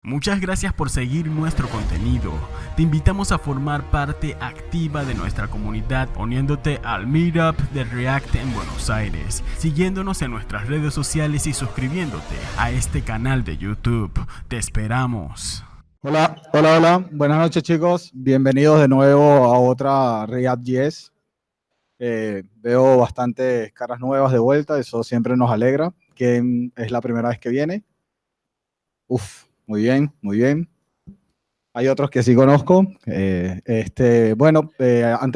Muchas gracias por seguir nuestro contenido. Te invitamos a formar parte activa de nuestra comunidad uniéndote al Meetup de React en Buenos Aires, siguiéndonos en nuestras redes sociales y suscribiéndote a este canal de YouTube. Te esperamos. Hola, hola, hola. Buenas noches, chicos. Bienvenidos de nuevo a otra React.js. Veo bastantes caras nuevas de vuelta, eso siempre nos alegra. ¿Quién es la primera vez que viene? Uf, muy bien, muy bien. Hay otros que sí conozco. Antes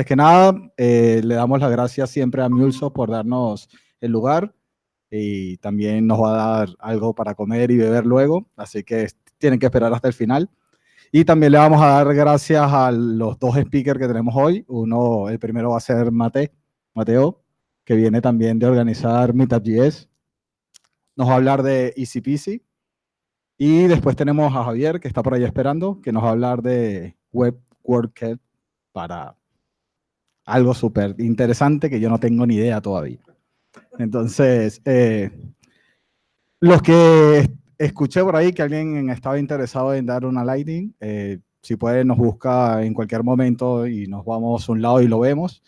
que nada, le damos las gracias siempre a Mulso por darnos el lugar y también nos va a dar algo para comer y beber luego, así que tienen que esperar hasta el final. Y también le vamos a dar gracias a los dos speakers que tenemos hoy. El primero va a ser Mateo, que viene también de organizar Meetup.js. Nos va a hablar de Easy Peasy. Y después tenemos a Javier, que está por ahí esperando, que nos va a hablar de Web WordCat para algo súper interesante que yo no tengo ni idea todavía. Entonces, los que escuché por ahí que alguien estaba interesado en dar una Lightning, si puede nos busca en cualquier momento y nos vamos a un lado y lo vemos.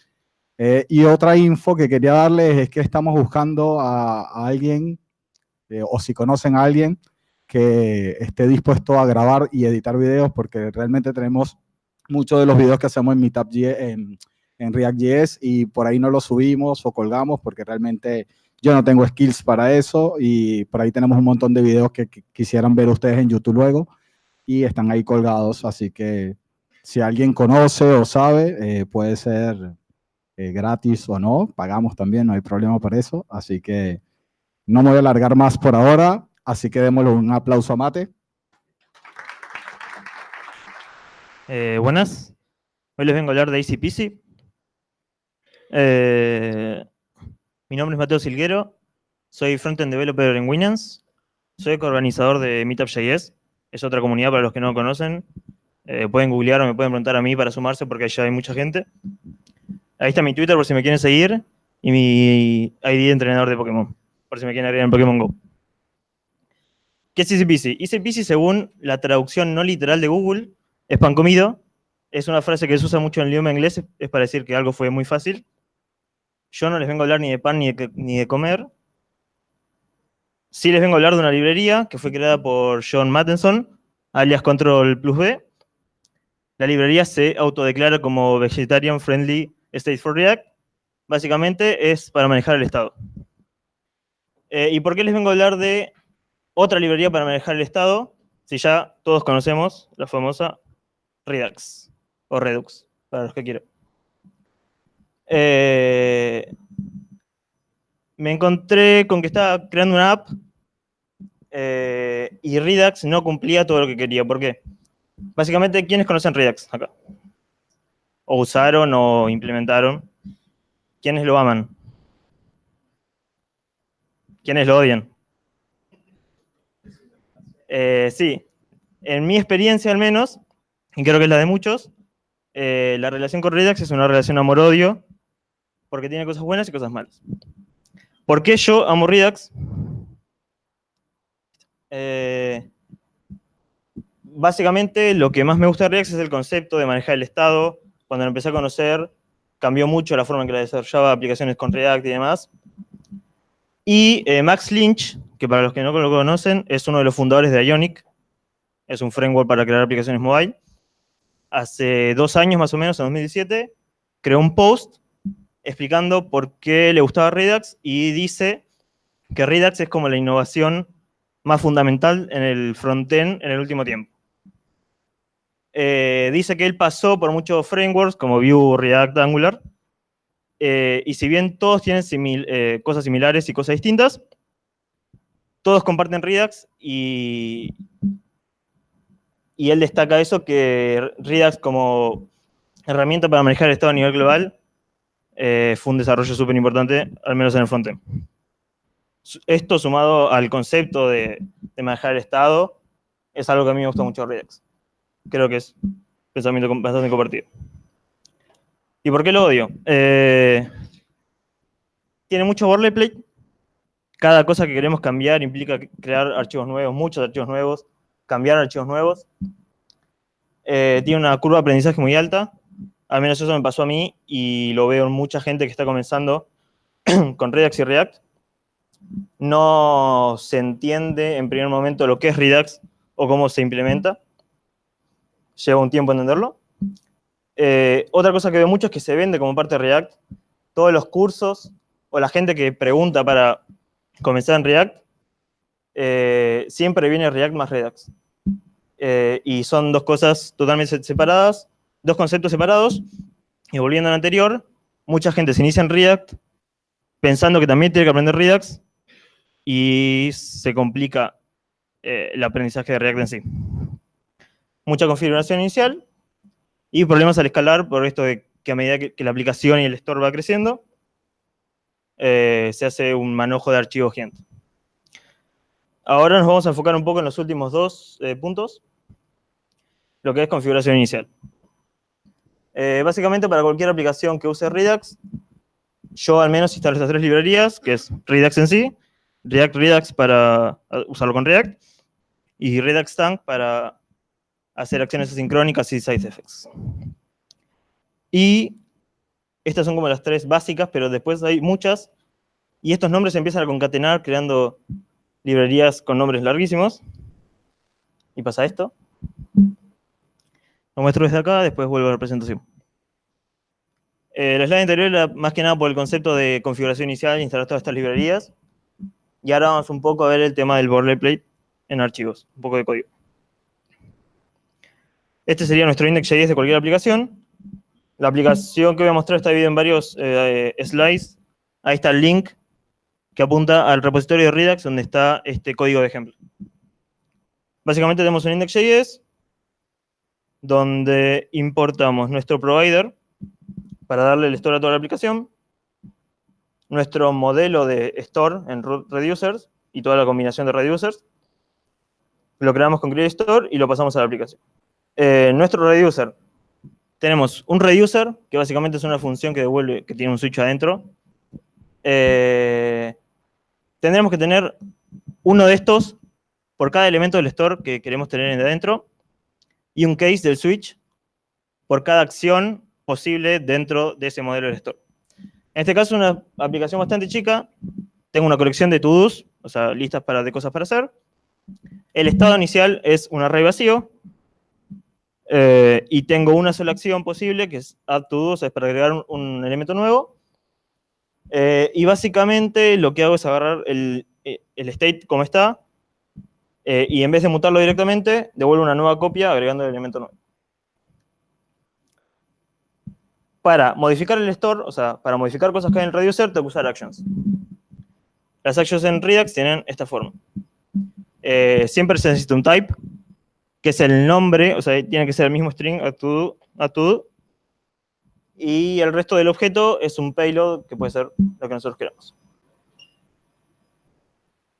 Y otra info que quería darles es que estamos buscando a alguien, o si conocen a alguien, que esté dispuesto a grabar y editar videos, porque realmente tenemos muchos de los videos que hacemos en Meetup.js, en React.js, y por ahí no los subimos o colgamos porque realmente yo no tengo skills para eso, y por ahí tenemos un montón de videos que quisieran ver ustedes en YouTube luego y están ahí colgados, así que si alguien conoce o sabe, puede ser gratis o no, pagamos también, no hay problema por eso, así que no me voy a alargar más por ahora, así que démosle un aplauso a Mate. Buenas, hoy les vengo a hablar de Easy Peasy. Mi nombre es Mateo Silguero, soy frontend developer en Winans, soy coorganizador de Meetup.js, es otra comunidad para los que no lo conocen. Pueden googlear o me pueden preguntar a mí para sumarse porque allá hay mucha gente. Ahí está mi Twitter por si me quieren seguir y mi ID de entrenador de Pokémon, por si me quieren agregar en Pokémon GO. ¿Qué es Easy Peasy? Easy Peasy, según la traducción no literal de Google, es pan comido. Es una frase que se usa mucho en el idioma inglés, es para decir que algo fue muy fácil. Yo no les vengo a hablar ni de pan ni de comer. Sí les vengo a hablar de una librería que fue creada por John Mattenson, alias Control Plus B. La librería se autodeclara como Vegetarian Friendly State for React. Básicamente es para manejar el estado. ¿Y por qué les vengo a hablar de otra librería para manejar el estado? Si ya todos conocemos la famosa Redux, o Redux, para los que quieran. Me encontré con que estaba creando una app y Redux no cumplía todo lo que quería. ¿Por qué? Básicamente, ¿quiénes conocen Redux acá? O usaron o implementaron. ¿Quiénes lo aman? ¿Quiénes lo odian? Sí, en mi experiencia al menos, y creo que es la de muchos, la relación con Redux es una relación amor-odio, porque tiene cosas buenas y cosas malas. ¿Por qué yo amo Redux? Básicamente, lo que más me gusta de Redux es el concepto de manejar el estado. Cuando lo empecé a conocer, cambió mucho la forma en que la desarrollaba aplicaciones con React y demás. Y Max Lynch, que para los que no lo conocen, es uno de los fundadores de Ionic. Es un framework para crear aplicaciones mobile. Hace 2 años más o menos, en 2017, creó un post explicando por qué le gustaba Redux y dice que Redux es como la innovación más fundamental en el frontend en el último tiempo. Dice que él pasó por muchos frameworks como Vue, React, Angular, y si bien todos tienen cosas similares y cosas distintas, todos comparten Redux y él destaca eso, que Redux como herramienta para manejar el estado a nivel global fue un desarrollo súper importante, al menos en el frontend. Esto sumado al concepto de manejar el estado es algo que a mí me gusta mucho de Redux. Creo que es un pensamiento bastante compartido. ¿Y por qué lo odio? Tiene mucho boilerplate. Cada cosa que queremos cambiar implica crear archivos nuevos, muchos archivos nuevos. cambiar archivos nuevos. Tiene una curva de aprendizaje muy alta. Al menos eso me pasó a mí y lo veo en mucha gente que está comenzando con Redux y React. No se entiende en primer momento lo que es Redux o cómo se implementa. Lleva un tiempo entenderlo. Otra cosa que veo mucho es que se vende como parte de React. Todos los cursos o la gente que pregunta para comenzar en React, siempre viene React más Redux. Y son dos cosas totalmente separadas, dos conceptos separados. Y volviendo al anterior, mucha gente se inicia en React pensando que también tiene que aprender Redux y se complica el aprendizaje de React en sí. Mucha configuración inicial y problemas al escalar por esto de que a medida que la aplicación y el store va creciendo, se hace un manojo de archivos gigante. Ahora nos vamos a enfocar un poco en los últimos dos puntos, lo que es configuración inicial. Básicamente, para cualquier aplicación que use Redux, yo al menos instalo estas tres librerías, que es Redux en sí, React Redux para usarlo con React, y Redux Tank para hacer acciones asincrónicas y side effects. Y estas son como las tres básicas, pero después hay muchas, y estos nombres se empiezan a concatenar creando librerías con nombres larguísimos. Y pasa esto. Lo muestro desde acá, después vuelvo a la presentación. La slide anterior era más que nada por el concepto de configuración inicial, instalar todas estas librerías. Y ahora vamos un poco a ver el tema del boilerplate en archivos, un poco de código. Este sería nuestro index.js de cualquier aplicación. La aplicación que voy a mostrar está dividida en varios slides. Ahí está el link que apunta al repositorio de Redux donde está este código de ejemplo. Básicamente tenemos un index.js donde importamos nuestro provider para darle el store a toda la aplicación, nuestro modelo de store en reducers y toda la combinación de reducers, lo creamos con create store y lo pasamos a la aplicación. Nuestro reducer, tenemos un reducer, que básicamente es una función que devuelve, que tiene un switch adentro. Tendremos que tener uno de estos por cada elemento del store que queremos tener adentro y un case del switch por cada acción posible dentro de ese modelo del store. En este caso, una aplicación bastante chica. Tengo una colección de to-dos, o sea, listas de cosas para hacer. El estado inicial es un array vacío. Y tengo una sola acción posible, que es add to-do, o sea, es para agregar un elemento nuevo. Y básicamente lo que hago es agarrar el state como está, y en vez de mutarlo directamente, devuelvo una nueva copia agregando el elemento nuevo. Para modificar el store, o sea, para modificar cosas que hay en el reducer, tengo que usar actions. Las actions en Redux tienen esta forma. Siempre se necesita un type, que es el nombre, o sea, tiene que ser el mismo string add to do, y el resto del objeto es un payload, que puede ser lo que nosotros queramos.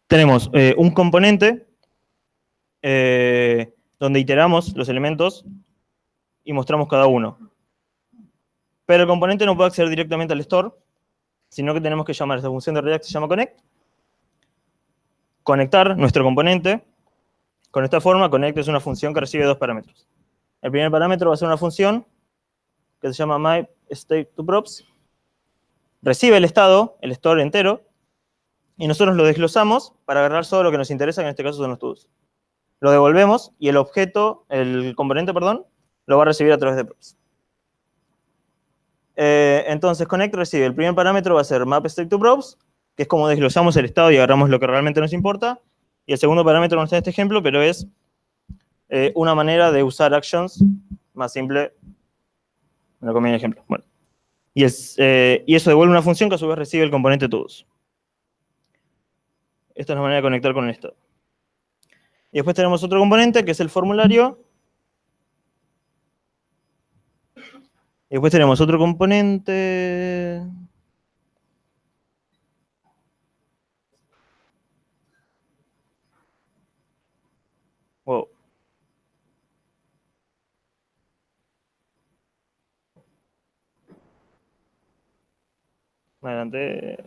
Tenemos un componente donde iteramos los elementos y mostramos cada uno. Pero el componente no puede acceder directamente al store, sino que tenemos que llamar a esta función de Redux que se llama connect, conectar nuestro componente. Con esta forma, connect es una función que recibe dos parámetros. El primer parámetro va a ser una función que se llama myStateToProps. Recibe el estado, el store entero, y nosotros lo desglosamos para agarrar solo lo que nos interesa, que en este caso son los todos. Lo devolvemos y el objeto, el componente, perdón, lo va a recibir a través de props. Entonces, connect recibe, el primer parámetro va a ser mapStateToProps, que es como desglosamos el estado y agarramos lo que realmente nos importa. Y el segundo parámetro no está en este ejemplo, pero es una manera de usar actions más simple. Me lo comí en ejemplo. Bueno. Y eso devuelve una función que a su vez recibe el componente todos. Esta es la manera de conectar con el estado. Y después tenemos otro componente que es el formulario. Y después tenemos otro componente. Wow. Adelante.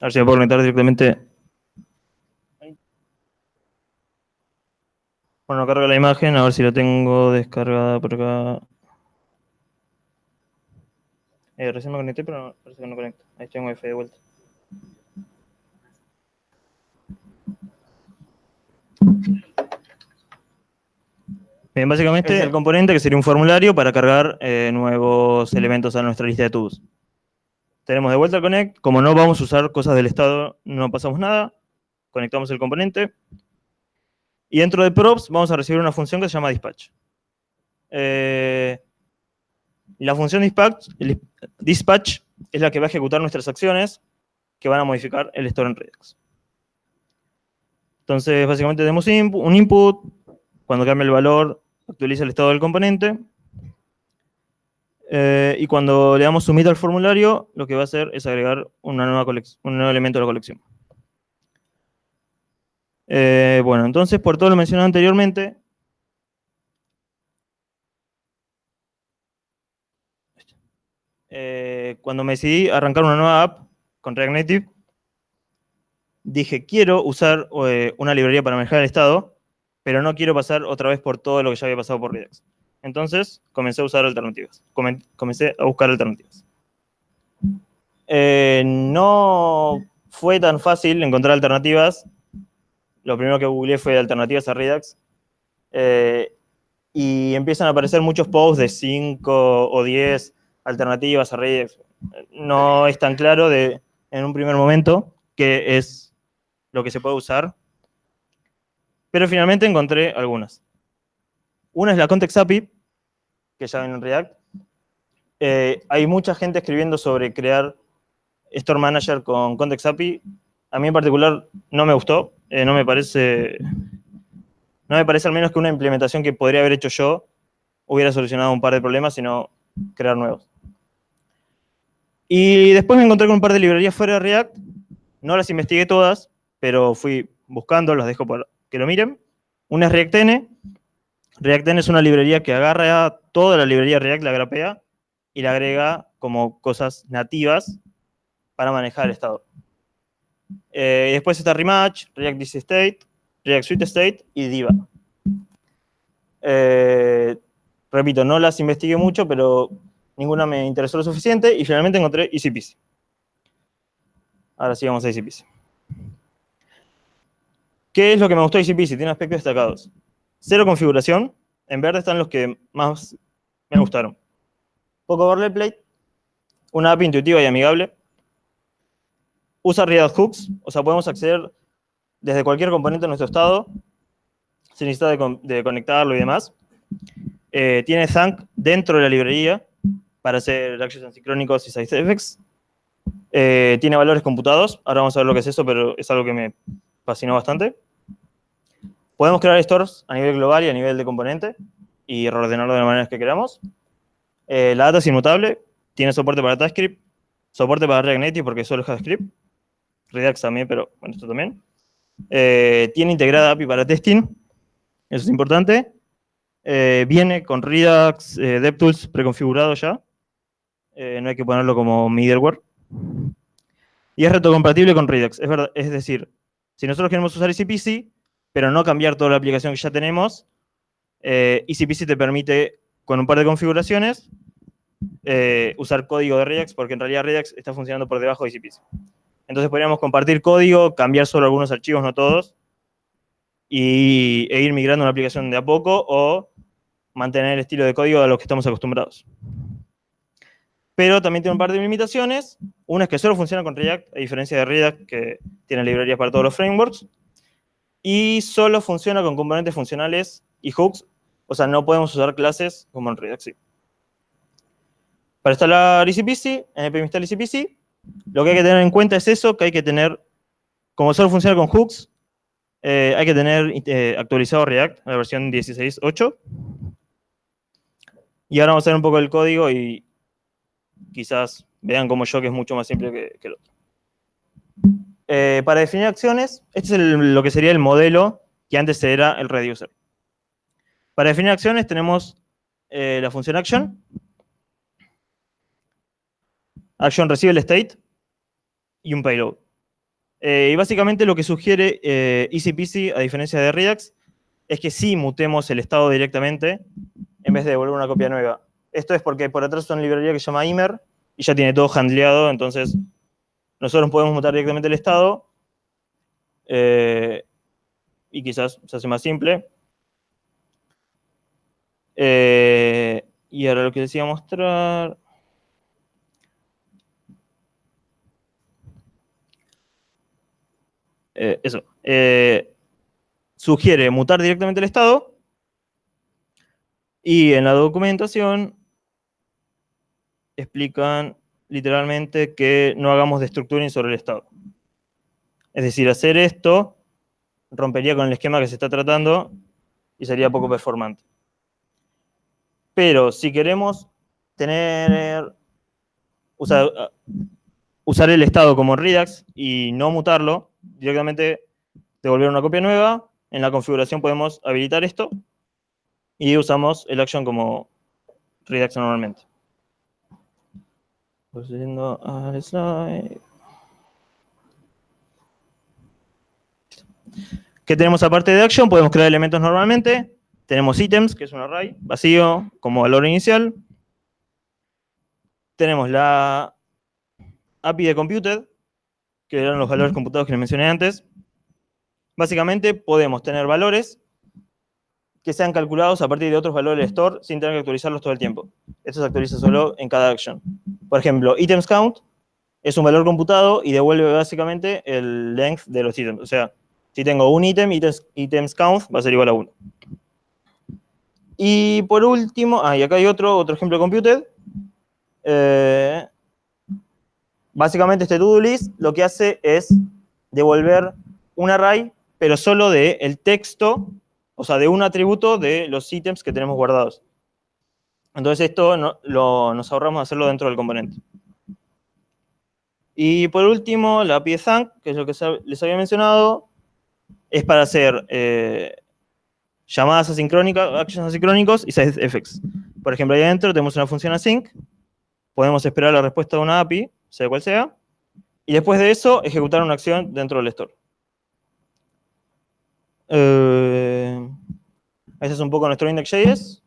A ver si me puedo conectar directamente. Bueno, carga la imagen, a ver si la tengo descargada por acá. Recién me conecté, pero no, parece que no conecto. Ahí estoy en Wi-Fi de vuelta. Bien, básicamente es el componente que sería un formulario para cargar nuevos elementos a nuestra lista de to-dos. Tenemos de vuelta el connect. Como no vamos a usar cosas del estado, no pasamos nada. Conectamos el componente. Y dentro de props vamos a recibir una función que se llama dispatch. La función dispatch es la que va a ejecutar nuestras acciones que van a modificar el store en Redux. Entonces, básicamente tenemos un input. Cuando cambia el valor, actualiza el estado del componente. Y cuando le damos submit al formulario, lo que va a hacer es agregar un nuevo elemento a la colección. Bueno, entonces, por todo lo mencionado anteriormente, cuando me decidí arrancar una nueva app con React Native, dije, quiero usar una librería para manejar el estado, pero no quiero pasar otra vez por todo lo que ya había pasado por Redux. Entonces, comencé a usar alternativas. Comencé a buscar alternativas. No fue tan fácil encontrar alternativas. Lo primero que googleé fue alternativas a Redux. Y empiezan a aparecer muchos posts de 5 o 10 alternativas a Redux. No es tan claro en un primer momento qué es lo que se puede usar. Pero finalmente encontré algunas. Una es la Context API, que ya ven en React. Hay mucha gente escribiendo sobre crear Store Manager con Context API. A mí en particular no me gustó. No me parece al menos que una implementación que podría haber hecho yo hubiera solucionado un par de problemas, sino crear nuevos. Y después me encontré con un par de librerías fuera de React. No las investigué todas, pero fui buscando, las dejo para que lo miren. Una es ReactN. ReactN es una librería que agarra toda la librería React, la grapea, y la agrega como cosas nativas para manejar el estado. Después está Rematch, React This State, React Suite State y Diva. Repito, no las investigué mucho, pero ninguna me interesó lo suficiente y finalmente encontré EasyPeasy. Ahora sí vamos a EasyPeasy. ¿Qué es lo que me gustó de EasyPeasy? Tiene aspectos destacados. Cero configuración. En verde están los que más me gustaron. Poco boilerplate. Una API intuitiva y amigable. Usa Redux Hooks. O sea, podemos acceder desde cualquier componente de nuestro estado. Sin necesidad de conectarlo y demás. Tiene Thunk dentro de la librería para hacer actions asincrónicos y side effects. Tiene valores computados. Ahora vamos a ver lo que es eso, pero es algo que me fascinó bastante. Podemos crear stores a nivel global y a nivel de componente y reordenarlo de la manera que queramos. La data es inmutable. Tiene soporte para TypeScript. Soporte para React Native porque solo es JavaScript. Redux también, pero bueno, esto también. Tiene integrada API para testing. Eso es importante. Viene con Redux DevTools preconfigurado ya. No hay que ponerlo como middleware. Y es retrocompatible con Redux. Es verdad, es decir, si nosotros queremos usar EasyPeasy, pero no cambiar toda la aplicación que ya tenemos, EasyPeasy te permite, con un par de configuraciones, usar código de Redux, porque en realidad Redux está funcionando por debajo de EasyPeasy. Entonces podríamos compartir código, cambiar solo algunos archivos, no todos, e ir migrando una aplicación de a poco o mantener el estilo de código a lo que estamos acostumbrados. Pero también tiene un par de limitaciones. Una es que solo funciona con React, a diferencia de Redux, que tiene librerías para todos los frameworks. Y solo funciona con componentes funcionales y hooks. O sea, no podemos usar clases como en Redux. Sí. Para instalar EasyPeasy, npm install EasyPeasy, lo que hay que tener en cuenta es eso, que hay que tener, como solo funciona con hooks, hay que tener actualizado React a la versión 16.8. Y ahora vamos a ver un poco el código y quizás vean como yo que es mucho más simple que el otro. Para definir acciones, este es lo que sería el modelo que antes era el reducer. Para definir acciones tenemos la función action. Action recibe el state y un payload. Y básicamente lo que sugiere Easy Peasy, a diferencia de Redux, es que sí mutemos el estado directamente en vez de devolver una copia nueva. Esto es porque por atrás está una librería que se llama Immer y ya tiene todo handleado, entonces nosotros podemos mutar directamente el estado y quizás se hace más simple. Y ahora lo que les iba a mostrar... eso. Sugiere mutar directamente el estado y en la documentación explican literalmente que no hagamos destructuring sobre el estado. Es decir, hacer esto rompería con el esquema que se está tratando y sería poco performante. Pero si queremos usar el estado como Redux y no mutarlo, directamente devolver una copia nueva, en la configuración podemos habilitar esto y usamos el action como Redux normalmente. Procediendo al slide. ¿Qué tenemos aparte de action? Podemos crear elementos normalmente. Tenemos items, que es un array vacío como valor inicial. Tenemos la API de computed, que eran los valores computados que les mencioné antes. Básicamente podemos tener valores que sean calculados a partir de otros valores de store sin tener que actualizarlos todo el tiempo. Esto se actualiza solo en cada action. Por ejemplo, items count es un valor computado y devuelve básicamente el length de los ítems. O sea, si tengo un ítem, items count va a ser igual a 1. Y por último, y acá hay otro ejemplo de computed. Básicamente este to-do list lo que hace es devolver un array, pero solo del texto, o sea, de un atributo de los ítems que tenemos guardados. Entonces esto nos ahorramos hacerlo dentro del componente. Y por último, la API de Thank, que es lo que les había mencionado, es para hacer llamadas asincrónicas, actions asincrónicos y side effects. Por ejemplo, ahí adentro tenemos una función async, podemos esperar la respuesta de una API, sea cual sea, y después de eso ejecutar una acción dentro del store. Ese es un poco nuestro index.js.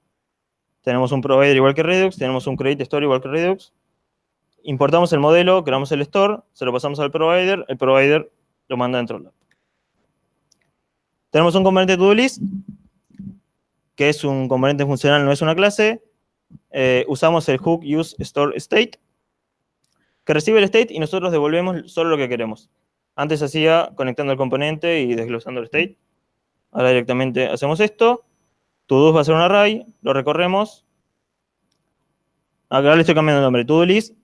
Tenemos un provider igual que Redux, tenemos un create store igual que Redux. Importamos el modelo, creamos el store, se lo pasamos al provider, el provider lo manda dentro del app. Tenemos un componente to-do list, que es un componente funcional, no es una clase. Usamos el hook use store state, que recibe el state y nosotros devolvemos solo lo que queremos. Antes hacía conectando el componente y desglosando el state. Ahora directamente hacemos esto. To-do va a ser un array, lo recorremos. Acá le estoy cambiando el nombre. To-do list,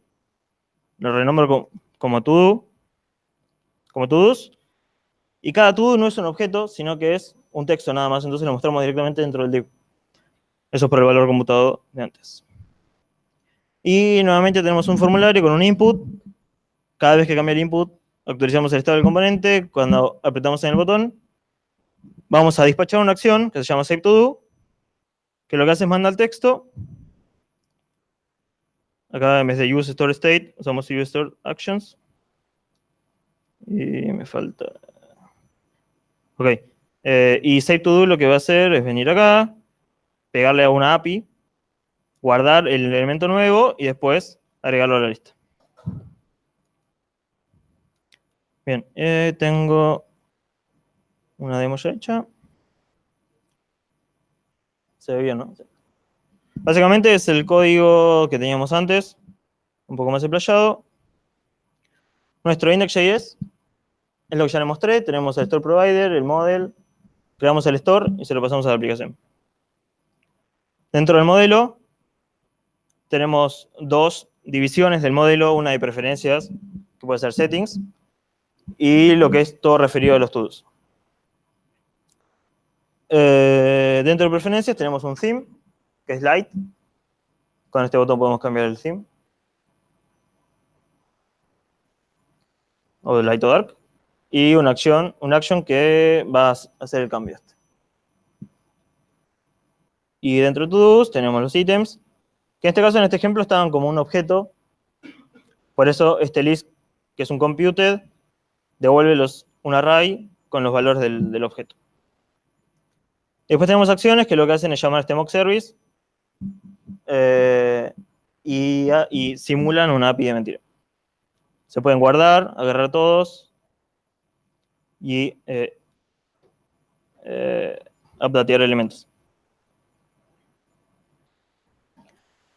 lo renombro como to-do, como to-dos. Y cada to-do no es un objeto, sino que es un texto nada más. Entonces lo mostramos directamente dentro del div. Eso es por el valor computado de antes. Y nuevamente tenemos un formulario con un input. Cada vez que cambia el input, actualizamos el estado del componente. Cuando apretamos en el botón, vamos a dispatchar una acción que se llama save to do, que lo que hace es mandar el texto. Acá en vez de use store state, usamos use store actions. Y me falta... Ok. Y save to do lo que va a hacer es venir acá, pegarle a una API, guardar el elemento nuevo y después agregarlo a la lista. Bien, tengo una demo ya hecha. Se ve bien, ¿no? Básicamente es el código que teníamos antes, un poco más explayado. Nuestro index.js es lo que ya les mostré. Tenemos el store provider, el model, creamos el store y se lo pasamos a la aplicación. Dentro del modelo tenemos dos divisiones del modelo, una de preferencias, que puede ser settings, y lo que es todo referido a los to-dos. Dentro de preferencias tenemos un theme, que es light. Con este botón podemos cambiar el theme. O de light o dark. Y una action que va a hacer el cambio este. Y dentro de to-dos tenemos los ítems, que en este caso, en este ejemplo, estaban como un objeto. Por eso este list, que es un computed, devuelve un array con los valores del objeto. Después tenemos acciones que lo que hacen es llamar a este mock service y simulan una API de mentira. Se pueden guardar, agarrar todos y updatear elementos.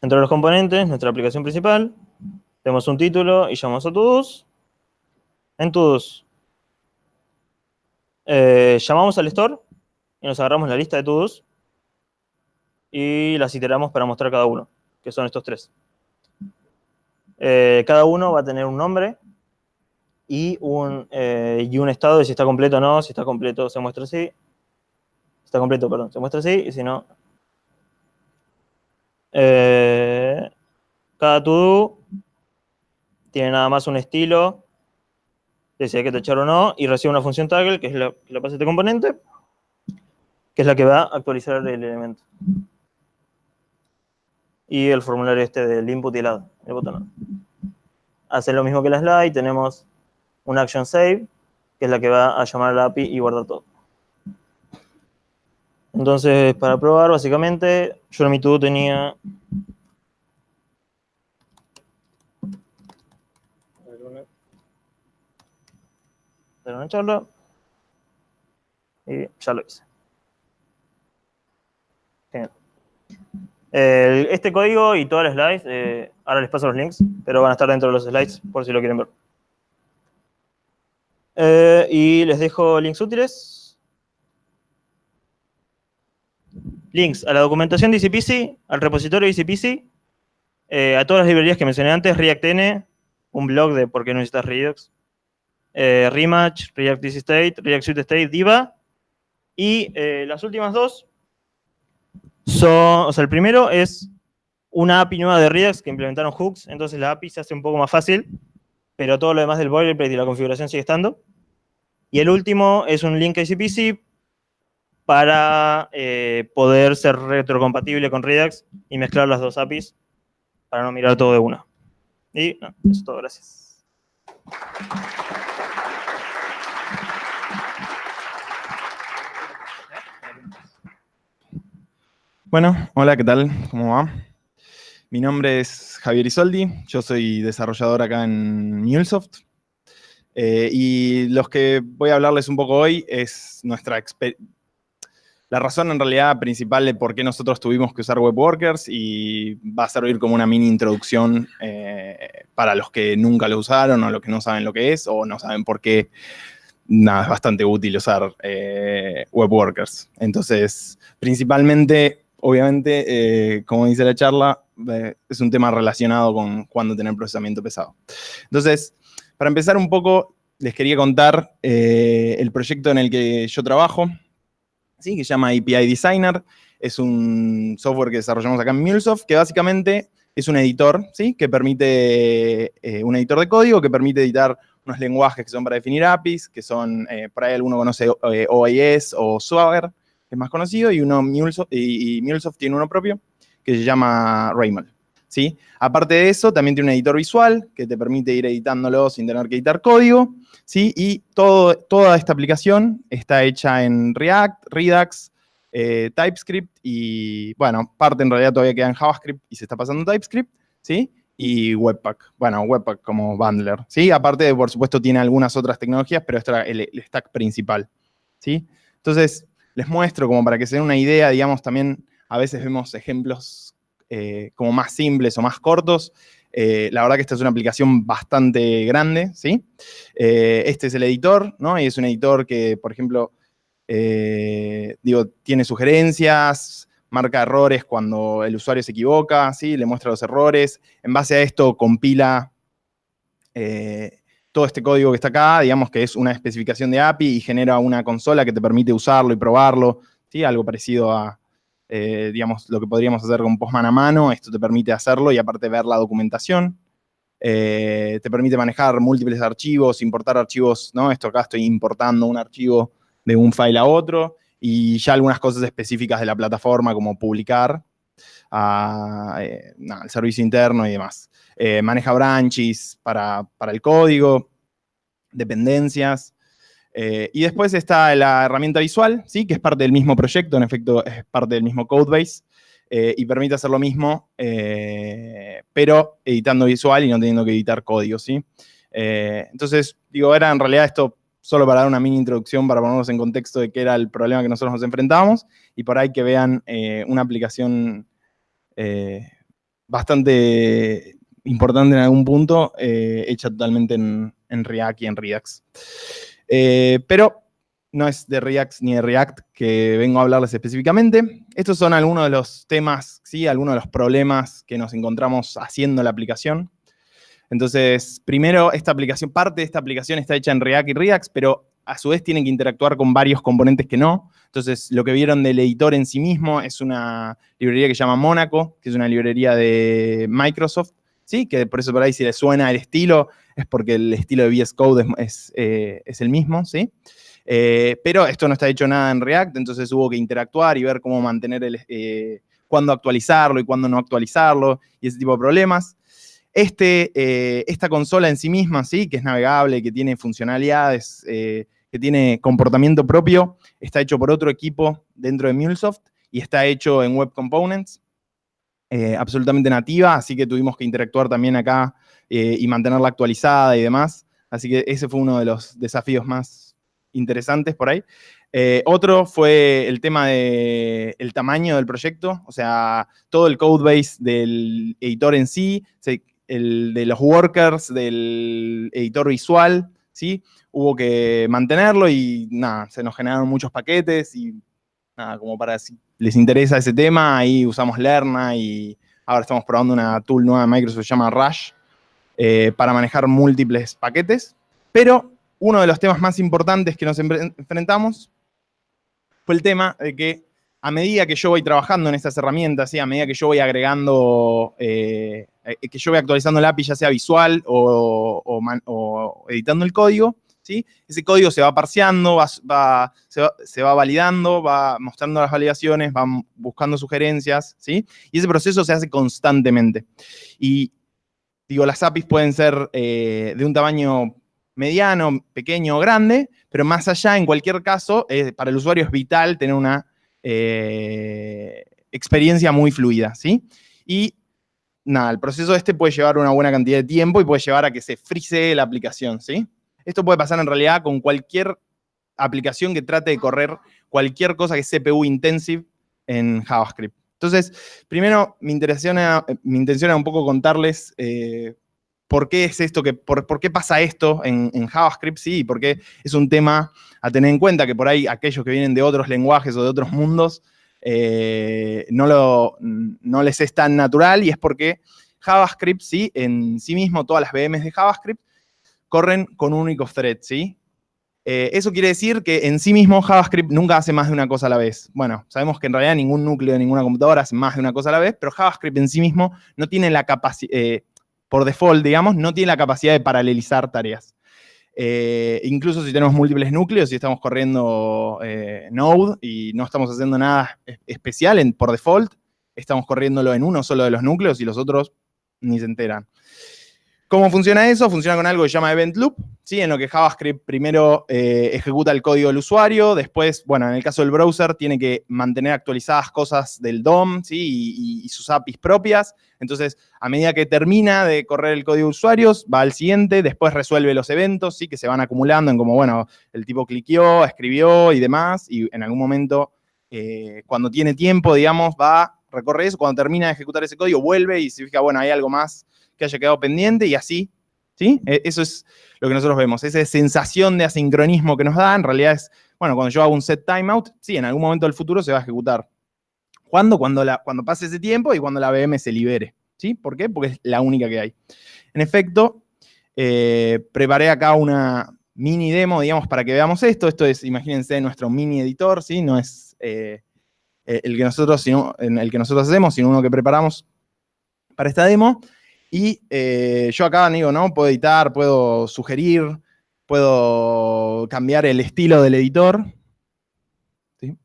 Dentro de los componentes, nuestra aplicación principal, tenemos un título y llamamos a todos. En todos llamamos al store y nos agarramos la lista de todos y las iteramos para mostrar cada uno, que son estos 3. Cada uno va a tener un nombre y un estado de si está completo o no. Si está completo se muestra así. Si está completo, perdón, se muestra así, y si no... cada to-do tiene nada más un estilo de si hay que tachar o no, y recibe una función toggle, que es la que pasa este componente, que es la que va a actualizar el elemento. Y el formulario este del input y el add, el botón. Hace lo mismo que la slide, tenemos un action save, que es la que va a llamar a la API y guardar todo. Entonces, para probar, básicamente, yo en mi to-do tenía... una charla y ya lo hice. Genial. Este código y todas las slides, ahora les paso los links, pero van a estar dentro de los slides por si lo quieren ver. Y les dejo links útiles. Links a la documentación de EasyPeasy, al repositorio de EasyPeasy, a todas las librerías que mencioné antes, React-N, un blog de por qué no necesitas Redux, Rematch, React Easy State, React Suite State, Diva, y las últimas dos son, el primero es una API nueva de Redux que implementaron hooks, entonces la API se hace un poco más fácil, pero todo lo demás del boilerplate y la configuración sigue estando. Y el último es un link a EasyPeasy para poder ser retrocompatible con Redux y mezclar las dos APIs para no mirar todo de una. Y eso es todo, gracias. Bueno, hola, ¿qué tal? ¿Cómo va? Mi nombre es Javier Isoldi, yo soy desarrollador acá en MuleSoft. Y los que voy a hablarles un poco hoy es la razón en realidad principal de por qué nosotros tuvimos que usar WebWorkers, y va a servir como una mini introducción para los que nunca lo usaron o los que no saben lo que es o no saben por qué. Nada, es bastante útil usar WebWorkers. Entonces, principalmente, obviamente, como dice la charla, es un tema relacionado con cuándo tener procesamiento pesado. Entonces, para empezar un poco, les quería contar el proyecto en el que yo trabajo, ¿sí? Que se llama API Designer. Es un software que desarrollamos acá en MuleSoft, que básicamente es un editor, ¿sí? Que permite, un editor de código que permite editar unos lenguajes que son para definir APIs, que son, por ahí alguno conoce OAS o Swagger, que es más conocido, y MuleSoft tiene uno propio, que se llama Raymond, ¿sí? Aparte de eso, también tiene un editor visual, que te permite ir editándolo sin tener que editar código, ¿sí? Y toda esta aplicación está hecha en React, Redux, TypeScript, y, bueno, parte en realidad todavía queda en JavaScript y se está pasando a TypeScript, ¿sí? Y Webpack, bueno, Webpack como bundler, ¿sí? Aparte de, por supuesto, tiene algunas otras tecnologías, pero este era el stack principal, ¿sí? Entonces, les muestro como para que se den una idea, digamos, también a veces vemos ejemplos como más simples o más cortos. La verdad que esta es una aplicación bastante grande, ¿sí? Este es el editor, ¿no? Y es un editor que, por ejemplo, tiene sugerencias, marca errores cuando el usuario se equivoca, ¿sí? Le muestra los errores. En base a esto compila todo este código que está acá, digamos que es una especificación de API, y genera una consola que te permite usarlo y probarlo, ¿sí? Algo parecido a, digamos, lo que podríamos hacer con Postman a mano. Esto te permite hacerlo y aparte ver la documentación. Te permite manejar múltiples archivos, importar archivos, ¿no? Esto acá estoy importando un archivo de un file a otro, y ya algunas cosas específicas de la plataforma, como publicar al servicio interno y demás. Maneja branches para el código. dependencias. Y después está la herramienta visual, ¿sí? Que es parte del mismo proyecto, en efecto es parte del mismo codebase, y permite hacer lo mismo, pero editando visual y no teniendo que editar código, ¿sí? Entonces, digo, era en realidad esto solo para dar una mini introducción, para ponernos en contexto de qué era el problema que nosotros nos enfrentábamos, y por ahí que vean una aplicación bastante importante en algún punto, hecha totalmente en React y en Redux. Pero no es de React ni de React que vengo a hablarles específicamente. Estos son algunos de los temas, ¿sí? Algunos de los problemas que nos encontramos haciendo la aplicación. Entonces, primero, parte de esta aplicación está hecha en React y Redux, pero a su vez tienen que interactuar con varios componentes que no. Entonces, lo que vieron del editor en sí mismo es una librería que se llama Monaco, que es una librería de Microsoft, ¿sí? Que por eso por ahí si les suena el estilo, es porque el estilo de VS Code es el mismo, ¿sí? Pero esto no está hecho nada en React, entonces hubo que interactuar y ver cómo mantener cuándo actualizarlo y cuándo no actualizarlo, y ese tipo de problemas. Esta consola en sí misma, ¿sí? Que es navegable, que tiene funcionalidades, que tiene comportamiento propio, está hecho por otro equipo dentro de MuleSoft y está hecho en Web Components, absolutamente nativa, así que tuvimos que interactuar también acá y mantenerla actualizada y demás. Así que ese fue uno de los desafíos más interesantes por ahí. Otro fue el tema del tamaño del proyecto, o sea, todo el codebase del editor en sí, el de los workers, del editor visual, ¿sí? Hubo que mantenerlo y nada, se nos generaron muchos paquetes y nada, como para si les interesa ese tema, ahí usamos Lerna y ahora estamos probando una tool nueva de Microsoft que se llama Rush para manejar múltiples paquetes. Pero uno de los temas más importantes que nos enfrentamos fue el tema de que a medida que yo voy trabajando en estas herramientas, ¿sí? A medida que yo voy agregando, que yo voy actualizando el API, ya sea visual o editando el código, ¿sí? Ese código se va parseando, se va validando, va mostrando las validaciones, va buscando sugerencias, ¿sí? Y ese proceso se hace constantemente. Y digo, las APIs pueden ser de un tamaño mediano, pequeño o grande, pero más allá, en cualquier caso, para el usuario es vital tener una experiencia muy fluida, ¿sí? Y nada, el proceso puede llevar una buena cantidad de tiempo y puede llevar a que se frisee la aplicación, ¿sí? Esto puede pasar en realidad con cualquier aplicación que trate de correr cualquier cosa que es CPU intensive en JavaScript. Entonces, primero, mi intención era un poco contarles por qué es esto, por qué pasa esto en JavaScript, sí, y por qué es un tema a tener en cuenta, que por ahí aquellos que vienen de otros lenguajes o de otros mundos no les es tan natural, y es porque JavaScript, sí, en sí mismo, todas las VMs de JavaScript corren con un único thread, ¿sí? Eso quiere decir que en sí mismo JavaScript nunca hace más de una cosa a la vez. Bueno, sabemos que en realidad ningún núcleo de ninguna computadora hace más de una cosa a la vez, pero JavaScript en sí mismo no tiene la capacidad, por default, digamos, no tiene la capacidad de paralelizar tareas. Incluso si tenemos múltiples núcleos y estamos corriendo Node y no estamos haciendo nada especial por default, estamos corriéndolo en uno solo de los núcleos y los otros ni se enteran. ¿Cómo funciona eso? Funciona con algo que se llama Event Loop, ¿sí? En lo que JavaScript primero ejecuta el código del usuario, después, bueno, en el caso del browser, tiene que mantener actualizadas cosas del DOM, ¿sí? Y sus APIs propias. Entonces, a medida que termina de correr el código de usuarios, va al siguiente, después resuelve los eventos, ¿sí? Que se van acumulando en como, bueno, el tipo cliqueó, escribió y demás, y en algún momento, cuando tiene tiempo, digamos, recorre eso, cuando termina de ejecutar ese código, vuelve y se fija, bueno, hay algo más que haya quedado pendiente, y así, ¿sí? Eso es lo que nosotros vemos, esa sensación de asincronismo que nos da, en realidad es, bueno, cuando yo hago un set timeout, sí, en algún momento del futuro se va a ejecutar. ¿Cuándo? Cuando pase ese tiempo y cuando la VM se libere, ¿sí? ¿Por qué? Porque es la única que hay. En efecto, preparé acá una mini demo, digamos, para que veamos esto. Esto es, imagínense, nuestro mini editor, ¿sí? No es el que nosotros hacemos, sino uno que preparamos para esta demo. Y yo acá digo, ¿no? Puedo editar, puedo sugerir, puedo cambiar el estilo del editor, ¿sí?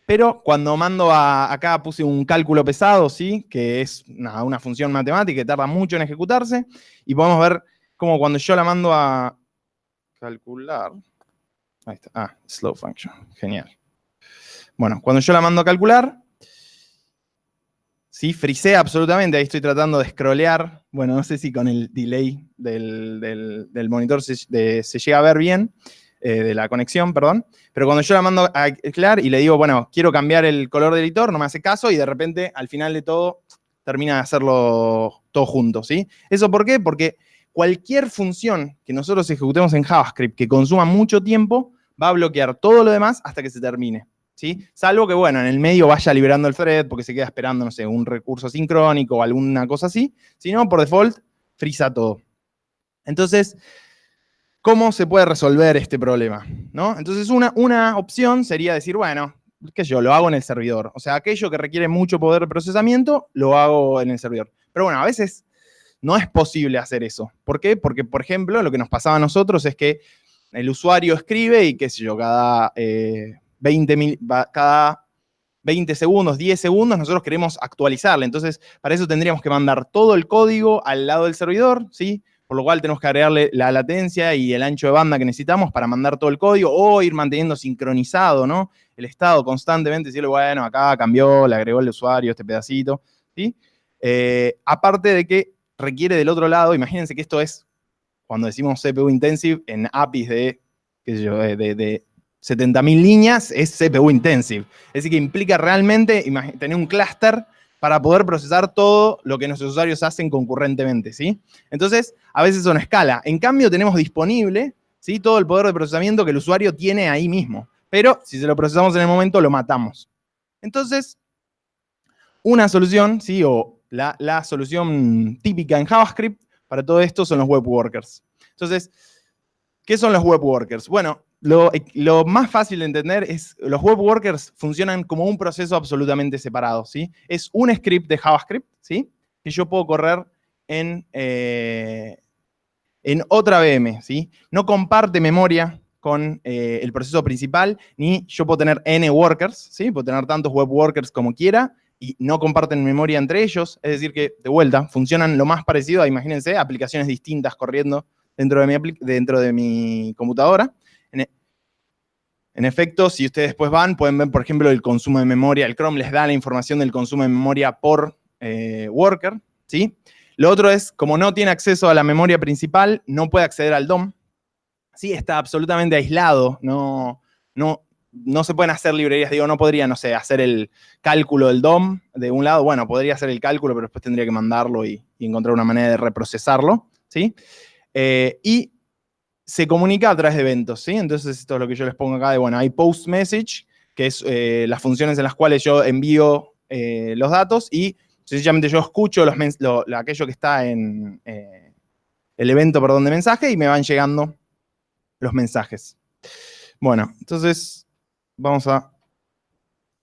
Pero cuando mando acá puse un cálculo pesado, ¿sí? Que es una función matemática que tarda mucho en ejecutarse, y podemos ver como cuando yo la mando a calcular. Ahí está. Ah, slow function. Genial. Bueno, cuando yo la mando a calcular, ¿sí? Frisea absolutamente. Ahí estoy tratando de scrollear. Bueno, no sé si con el delay del monitor se llega a ver bien, de la conexión, perdón. Pero cuando yo la mando a calcular y le digo, bueno, quiero cambiar el color del editor, no me hace caso y de repente, al final de todo, termina de hacerlo todo junto, ¿sí? ¿Eso por qué? Porque cualquier función que nosotros ejecutemos en JavaScript que consuma mucho tiempo va a bloquear todo lo demás hasta que se termine, ¿sí? Salvo que, bueno, en el medio vaya liberando el thread porque se queda esperando, no sé, un recurso sincrónico o alguna cosa así. Si no, por default, frisa todo. Entonces, ¿cómo se puede resolver este problema? ¿No? Entonces, una opción sería decir, bueno, qué sé yo, lo hago en el servidor. O sea, aquello que requiere mucho poder de procesamiento, lo hago en el servidor. Pero bueno, a veces no es posible hacer eso. ¿Por qué? Porque, por ejemplo, lo que nos pasaba a nosotros es que el usuario escribe y, qué sé yo, cada 20 segundos, 10 segundos, nosotros queremos actualizarle. Entonces, para eso tendríamos que mandar todo el código al lado del servidor, ¿sí? Por lo cual tenemos que agregarle la latencia y el ancho de banda que necesitamos para mandar todo el código o ir manteniendo sincronizado, ¿no? El estado constantemente, decirle, bueno, acá cambió, le agregó el usuario este pedacito, ¿sí? Aparte de que requiere del otro lado, imagínense que esto es, cuando decimos CPU intensive, en APIs de, qué sé yo, de 70.000 líneas, es CPU intensive. Es decir, que implica realmente tener un clúster para poder procesar todo lo que nuestros usuarios hacen concurrentemente, ¿sí? Entonces, a veces eso no escala. En cambio, tenemos disponible, ¿sí?, todo el poder de procesamiento que el usuario tiene ahí mismo. Pero, si se lo procesamos en el momento, lo matamos. Entonces, una solución, ¿sí?, o la solución típica en JavaScript para todo esto son los web workers. Entonces, ¿qué son los web workers? Bueno, lo más fácil de entender es los web workers funcionan como un proceso absolutamente separado, ¿sí? Es un script de JavaScript, ¿sí?, que yo puedo correr en otra VM, ¿sí? No comparte memoria con el proceso principal, ni yo puedo tener N workers, ¿sí? Puedo tener tantos web workers como quiera y no comparten memoria entre ellos. Es decir que, de vuelta, funcionan lo más parecido a, imagínense, aplicaciones distintas corriendo dentro de mi computadora. En efecto, si ustedes después pueden ver, por ejemplo, el consumo de memoria. El Chrome les da la información del consumo de memoria por worker, ¿sí? Lo otro es, como no tiene acceso a la memoria principal, no puede acceder al DOM. Sí, está absolutamente aislado. No se pueden hacer librerías. Digo, no podría, no sé, hacer el cálculo del DOM de un lado. Bueno, podría hacer el cálculo, pero después tendría que mandarlo y encontrar una manera de reprocesarlo, ¿sí? Y se comunica a través de eventos, ¿sí? Entonces, esto es lo que yo les pongo acá de, bueno, hay post message, que es las funciones en las cuales yo envío los datos y sencillamente yo escucho aquello que está en el evento, perdón, de mensaje y me van llegando los mensajes. Bueno, entonces vamos a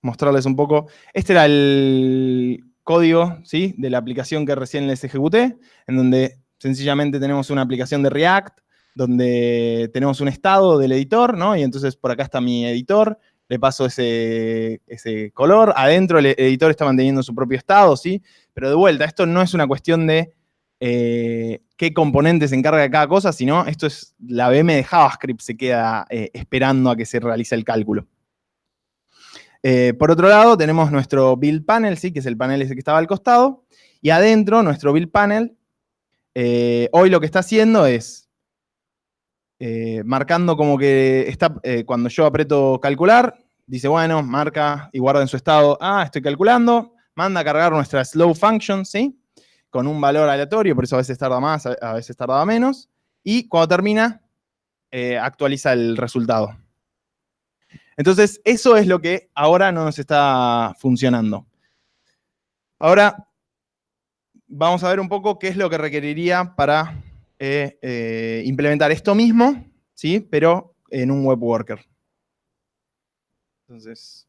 mostrarles un poco. Este era el código, ¿sí?, de la aplicación que recién les ejecuté, en donde sencillamente tenemos una aplicación de React, donde tenemos un estado del editor, ¿no? Y entonces por acá está mi editor, le paso ese color, adentro el editor está manteniendo su propio estado, ¿sí? Pero de vuelta, esto no es una cuestión de qué componente se encarga de cada cosa, sino esto es la VM de JavaScript se queda esperando a que se realice el cálculo. Por otro lado, tenemos nuestro build panel, ¿sí?, que es el panel ese que estaba al costado, y adentro, nuestro build panel, hoy lo que está haciendo es marcando como que está, cuando yo aprieto calcular, dice, bueno, marca y guarda en su estado, estoy calculando, manda a cargar nuestra slow function, ¿sí?, con un valor aleatorio, por eso a veces tarda más, a veces tarda menos, y cuando termina, actualiza el resultado. Entonces, eso es lo que ahora no nos está funcionando. Ahora, vamos a ver un poco qué es lo que requeriría para implementar esto mismo, ¿sí?, pero en un web worker. Entonces,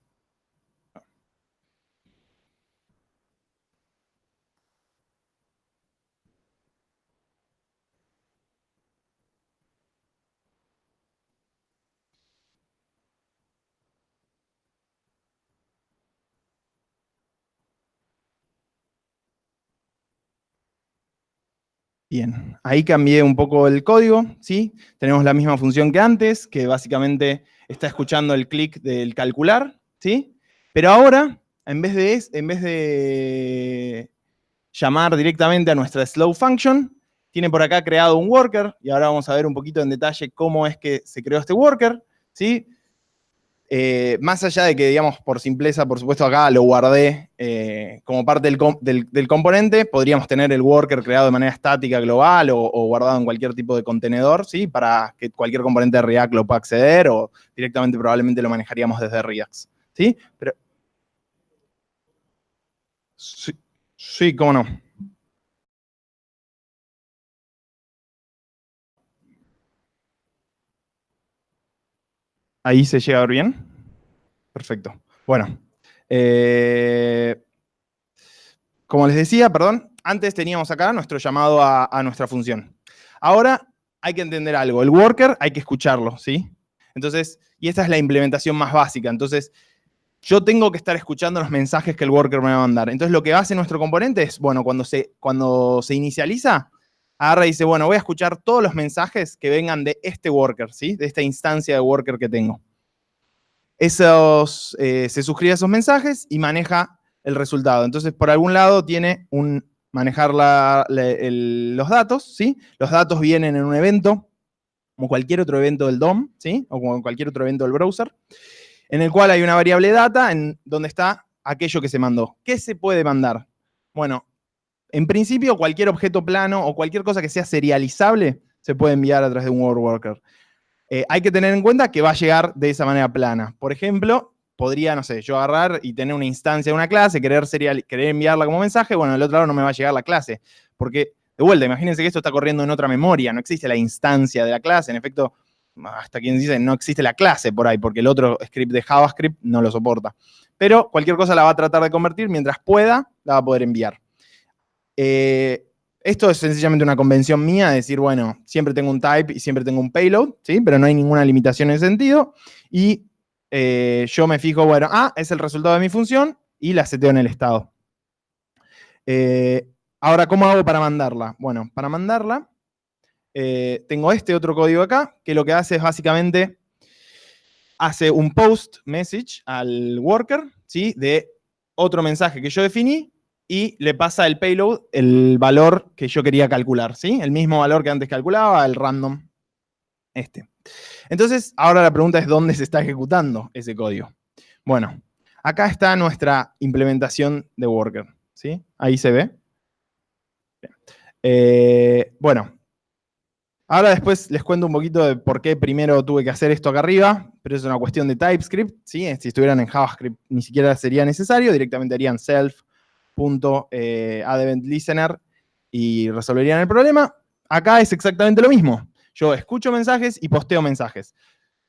Bien, ahí cambié un poco el código, ¿sí? Tenemos la misma función que antes, que básicamente está escuchando el clic del calcular, ¿sí? Pero ahora, en vez de llamar directamente a nuestra slow function, tiene por acá creado un worker, y ahora vamos a ver un poquito en detalle cómo es que se creó este worker, ¿sí? Más allá de que, digamos, por simpleza, por supuesto, acá lo guardé como parte del componente, podríamos tener el worker creado de manera estática global o guardado en cualquier tipo de contenedor, ¿sí? Para que cualquier componente de React lo pueda acceder o directamente probablemente lo manejaríamos desde Redux, ¿sí? Pero, sí, cómo no. Ahí se llega a ver bien. Perfecto. Bueno. Como les decía, perdón, antes teníamos acá nuestro llamado a nuestra función. Ahora hay que entender algo. El worker hay que escucharlo, ¿sí? Entonces, y esta es la implementación más básica. Entonces, yo tengo que estar escuchando los mensajes que el worker me va a mandar. Entonces, lo que hace nuestro componente es, bueno, cuando se inicializa, agarra y dice, bueno, voy a escuchar todos los mensajes que vengan de este worker, ¿sí? De esta instancia de worker que tengo. Se suscribe a esos mensajes y maneja el resultado. Entonces, por algún lado tiene manejar los datos, ¿sí? Los datos vienen en un evento, como cualquier otro evento del DOM, ¿sí? O como cualquier otro evento del browser, en el cual hay una variable data en donde está aquello que se mandó. ¿Qué se puede mandar? Bueno, en principio cualquier objeto plano o cualquier cosa que sea serializable se puede enviar a través de un word worker. Hay que tener en cuenta que va a llegar de esa manera plana. Por ejemplo, podría, no sé, yo agarrar y tener una instancia de una clase, querer enviarla como mensaje, bueno, del otro lado no me va a llegar la clase. Porque, de vuelta, imagínense que esto está corriendo en otra memoria, no existe la instancia de la clase. En efecto, hasta quien dice no existe la clase por ahí, porque el otro script de JavaScript no lo soporta. Pero cualquier cosa la va a tratar de convertir, mientras pueda, la va a poder enviar. Esto es sencillamente una convención mía de decir, bueno, siempre tengo un type y siempre tengo un payload, ¿sí? Pero no hay ninguna limitación en ese sentido. Y yo me fijo, bueno, es el resultado de mi función y la seteo en el estado. Ahora, ¿cómo hago para mandarla? Bueno, para mandarla, tengo este otro código acá, que lo que hace es básicamente, hace un post message al worker, ¿sí? De otro mensaje que yo definí, y le pasa el payload el valor que yo quería calcular, ¿sí? El mismo valor que antes calculaba, el random, este. Entonces, ahora la pregunta es ¿dónde se está ejecutando ese código? Bueno, acá está nuestra implementación de worker, ¿sí? Ahí se ve. Bueno, ahora después les cuento un poquito de por qué primero tuve que hacer esto acá arriba, pero es una cuestión de TypeScript, ¿sí? Si estuvieran en JavaScript ni siquiera sería necesario, directamente harían self.addEventListener y resolverían el problema. Acá es exactamente lo mismo. Yo escucho mensajes y posteo mensajes.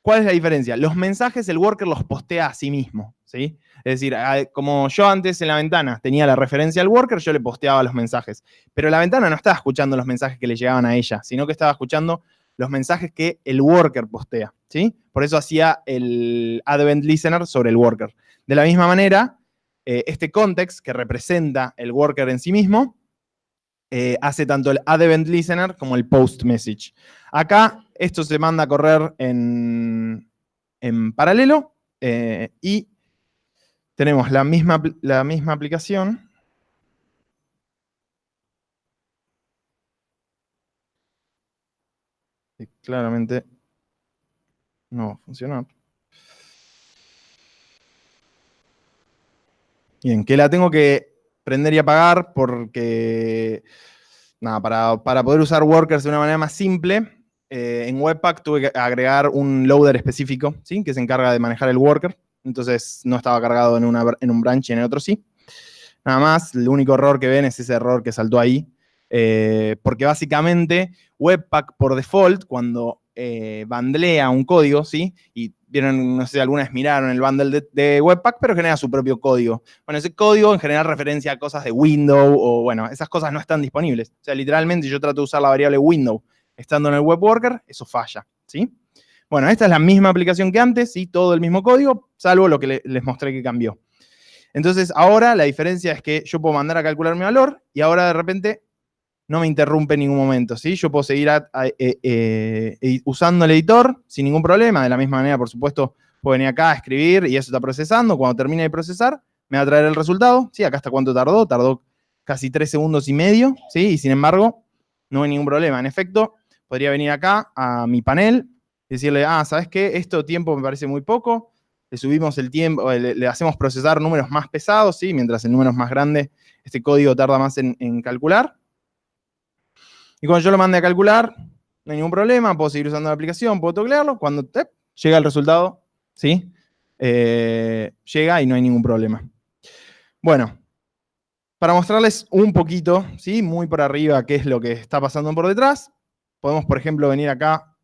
¿Cuál es la diferencia? Los mensajes el worker los postea a sí mismo, ¿sí? Es decir, como yo antes en la ventana tenía la referencia al worker, yo le posteaba los mensajes. Pero la ventana no estaba escuchando los mensajes que le llegaban a ella, sino que estaba escuchando los mensajes que el worker postea, ¿sí? Por eso hacía el addEventListener sobre el worker. De la misma manera, este context que representa el worker en sí mismo, hace tanto el addEventListener como el postMessage. Acá esto se manda a correr en paralelo y tenemos la misma aplicación. Y claramente no va a funcionar. Bien, que la tengo que prender y apagar porque, nada, para poder usar workers de una manera más simple, en Webpack tuve que agregar un loader específico, ¿sí? Que se encarga de manejar el worker. Entonces no estaba cargado en un branch y en el otro sí. Nada más, el único error que ven es ese error que saltó ahí. Porque básicamente Webpack por default, cuando bundlea un código, ¿sí? Y vieron, no sé si alguna vez miraron el bundle de Webpack, pero genera su propio código. Bueno, ese código en general referencia a cosas de window o, bueno, esas cosas no están disponibles. O sea, literalmente yo trato de usar la variable window estando en el web worker, eso falla, ¿sí? Bueno, esta es la misma aplicación que antes, ¿sí? Todo el mismo código, salvo lo que les mostré que cambió. Entonces, ahora la diferencia es que yo puedo mandar a calcular mi valor y ahora de repente no me interrumpe en ningún momento, ¿sí? Yo puedo seguir usando el editor sin ningún problema. De la misma manera, por supuesto, puedo venir acá a escribir y eso está procesando. Cuando termine de procesar, me va a traer el resultado. ¿Sí? Acá está cuánto tardó. Tardó casi 3 segundos y medio, ¿sí? Y sin embargo, no hay ningún problema. En efecto, podría venir acá a mi panel y decirle, ¿sabes qué? Esto tiempo me parece muy poco. Le subimos el tiempo, le hacemos procesar números más pesados, ¿sí? Mientras el número es más grande, este código tarda más en calcular. Y cuando yo lo mande a calcular, no hay ningún problema, puedo seguir usando la aplicación, puedo teclearlo. Cuando llega el resultado, ¿sí? Llega y no hay ningún problema. Bueno, para mostrarles un poquito, ¿sí? Muy por arriba, qué es lo que está pasando por detrás, podemos, por ejemplo, venir acá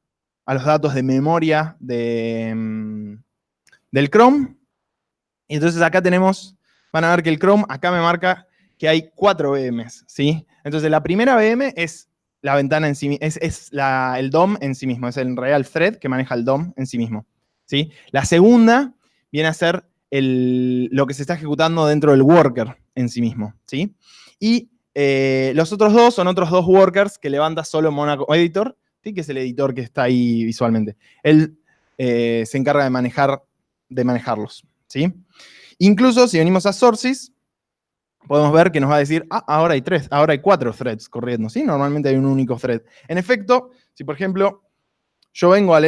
a los datos de memoria del Chrome. Y entonces acá tenemos, van a ver que el Chrome acá me marca que hay 4 VMs, ¿sí? Entonces la primera VM es la ventana en sí, es el DOM en sí mismo, es el real thread que maneja el DOM en sí mismo, ¿sí? La segunda viene a ser lo que se está ejecutando dentro del worker en sí mismo, ¿sí? Y los otros dos son otros 2 workers que levanta solo Monaco Editor, ¿sí? Que es el editor que está ahí visualmente. Él se encarga de manejarlos, ¿sí? Incluso si venimos a Sources, podemos ver que nos va a decir, ahora hay 4 threads corriendo, ¿sí? Normalmente hay un único thread. En efecto, si por ejemplo yo vengo a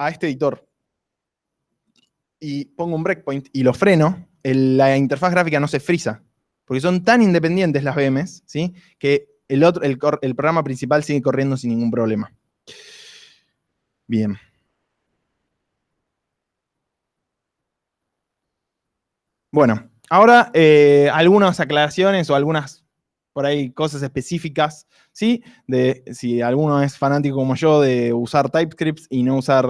este editor y pongo un breakpoint y lo freno, la interfaz gráfica no se frisa, porque son tan independientes las VMs, ¿sí? Que el programa principal sigue corriendo sin ningún problema. Bien. Bueno, ahora algunas aclaraciones o algunas por ahí cosas específicas, ¿sí? De si alguno es fanático como yo de usar TypeScript y no usar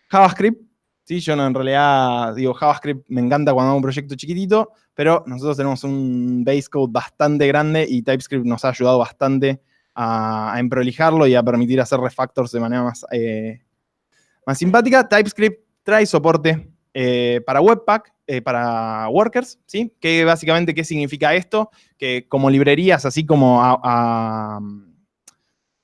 JavaScript, ¿sí? Yo no, en realidad digo JavaScript me encanta cuando hago un proyecto chiquitito, pero nosotros tenemos un base code bastante grande y TypeScript nos ha ayudado bastante a emprolijarlo y a permitir hacer refactors de manera más simpática. TypeScript trae soporte para Webpack, para workers, ¿sí? Que básicamente, ¿qué significa esto? Que como librerías, así como a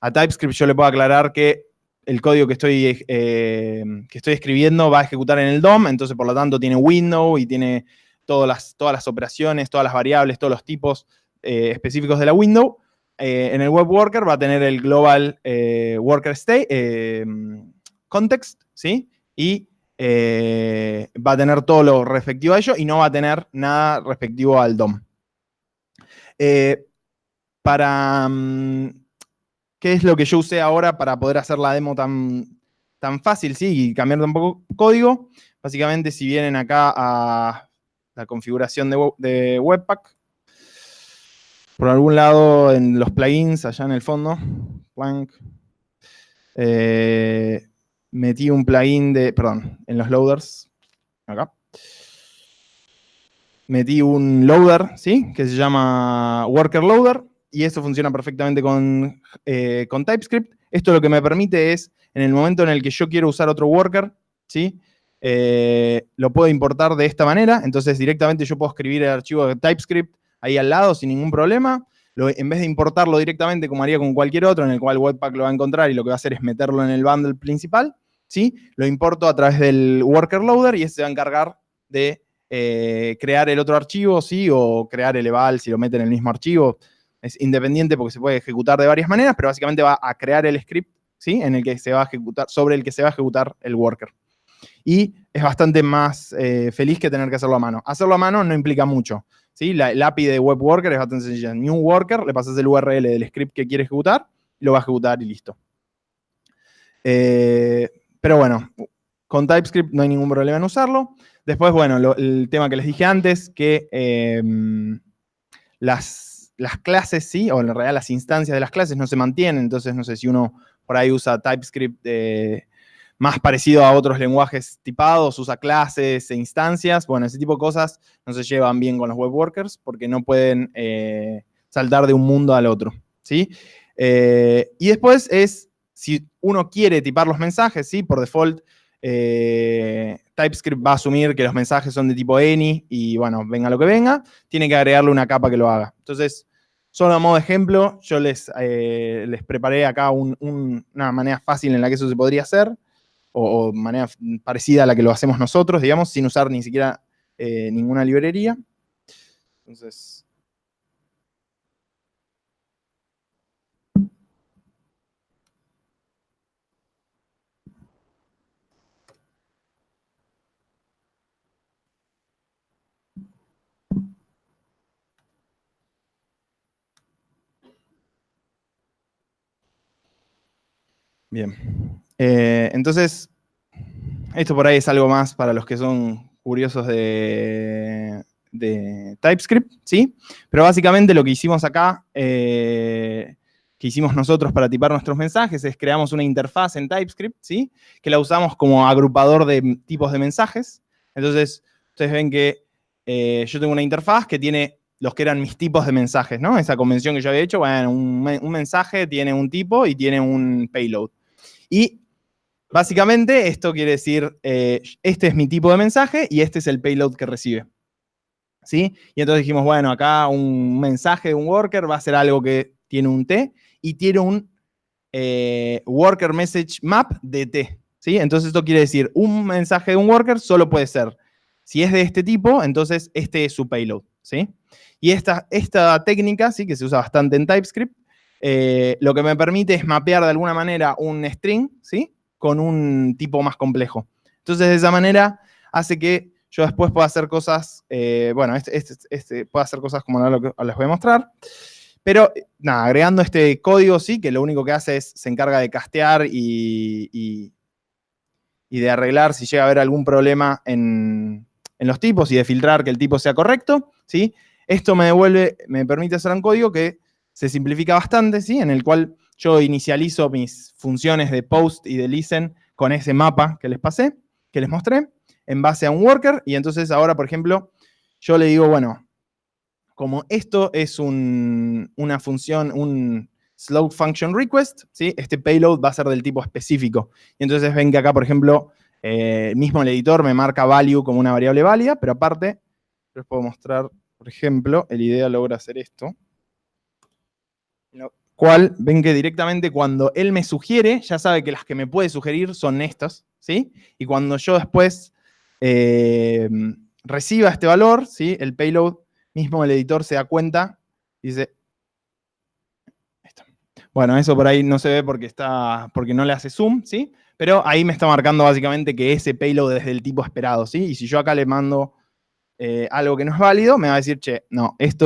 TypeScript, yo le puedo aclarar que el código que estoy escribiendo va a ejecutar en el DOM, entonces por lo tanto tiene window y tiene todas las operaciones, todas las variables, todos los tipos específicos de la window. En el web worker va a tener el global worker state context, ¿sí? Y va a tener todo lo respectivo a ello y no va a tener nada respectivo al DOM. ¿Qué es lo que yo usé ahora para poder hacer la demo tan fácil, ¿sí? Y cambiar un poco código? Básicamente, si vienen acá a la configuración de Webpack, por algún lado en los plugins, allá en el fondo, metí un plugin en los loaders, acá. Metí un loader, ¿sí? Que se llama Worker Loader, y eso funciona perfectamente con TypeScript. Esto lo que me permite es, en el momento en el que yo quiero usar otro worker, ¿sí? Lo puedo importar de esta manera, entonces directamente yo puedo escribir el archivo de TypeScript ahí al lado sin ningún problema. En vez de importarlo directamente como haría con cualquier otro, en el cual Webpack lo va a encontrar y lo que va a hacer es meterlo en el bundle principal, ¿sí? Lo importo a través del Worker Loader y ese se va a encargar de crear el otro archivo, ¿sí? O crear el eval si lo mete en el mismo archivo. Es independiente porque se puede ejecutar de varias maneras, pero básicamente va a crear el script, ¿sí? En el que se va a ejecutar, sobre el que se va a ejecutar el worker. Y es bastante más feliz que tener que hacerlo a mano. Hacerlo a mano no implica mucho, ¿sí? La API de Web Worker es bastante sencilla. New Worker, le pasas el URL del script que quiere ejecutar, lo va a ejecutar y listo. Pero bueno, con TypeScript no hay ningún problema en usarlo. Después, bueno, el tema que les dije antes, que las clases, sí, o en realidad las instancias de las clases no se mantienen, entonces no sé si uno por ahí usa TypeScript más parecido a otros lenguajes tipados, usa clases e instancias, bueno, ese tipo de cosas no se llevan bien con los web workers porque no pueden saltar de un mundo al otro, ¿sí? Y después es, si uno quiere tipar los mensajes, ¿sí? Por default, TypeScript va a asumir que los mensajes son de tipo any y bueno, venga lo que venga, tiene que agregarle una capa que lo haga. Entonces, Solo a modo de ejemplo, yo les preparé acá una manera fácil en la que eso se podría hacer, o manera parecida a la que lo hacemos nosotros, digamos, sin usar ni siquiera ninguna librería. Entonces, bien. Entonces, esto por ahí es algo más para los que son curiosos de TypeScript, ¿sí? Pero básicamente lo que hicimos acá, que hicimos nosotros para tipar nuestros mensajes, es creamos una interfaz en TypeScript, ¿sí? Que la usamos como agrupador de tipos de mensajes. Entonces, ustedes ven que yo tengo una interfaz que tiene los que eran mis tipos de mensajes, ¿no? Esa convención que yo había hecho, bueno, un mensaje tiene un tipo y tiene un payload. Y básicamente esto quiere decir, este es mi tipo de mensaje y este es el payload que recibe. ¿Sí? Y entonces dijimos, bueno, acá un mensaje de un worker va a ser algo que tiene un T y tiene un worker message map de T. ¿Sí? Entonces esto quiere decir, un mensaje de un worker solo puede ser, si es de este tipo, entonces este es su payload. ¿Sí? Y esta técnica, ¿sí? Que se usa bastante en TypeScript, lo que me permite es mapear de alguna manera un string, ¿sí? Con un tipo más complejo. Entonces, de esa manera hace que yo después pueda hacer cosas, bueno, pueda hacer cosas como ahora les voy a mostrar. Pero, nada, agregando este código, sí, que lo único que hace es, se encarga de castear y de arreglar si llega a haber algún problema en los tipos y de filtrar que el tipo sea correcto, ¿sí? Esto me permite hacer un código que se simplifica bastante, ¿sí? En el cual yo inicializo mis funciones de post y de listen con ese mapa que les pasé, que les mostré, en base a un worker. Y entonces ahora, por ejemplo, yo le digo, bueno, como esto es una función, un slow function request, ¿sí? Este payload va a ser del tipo específico. Y entonces ven que acá, por ejemplo, mismo el editor me marca value como una variable válida, pero aparte, les puedo mostrar, por ejemplo, el IDEA logra hacer esto. Lo cual, ven que directamente cuando él me sugiere, ya sabe que las que me puede sugerir son estas, ¿sí? Y cuando yo después reciba este valor, ¿sí? El payload, mismo el editor se da cuenta, dice, esto. Bueno, eso por ahí no se ve porque no le hace zoom, ¿sí? Pero ahí me está marcando básicamente que ese payload es del tipo esperado, ¿sí? Y si yo acá le mando algo que no es válido, me va a decir, che, no, este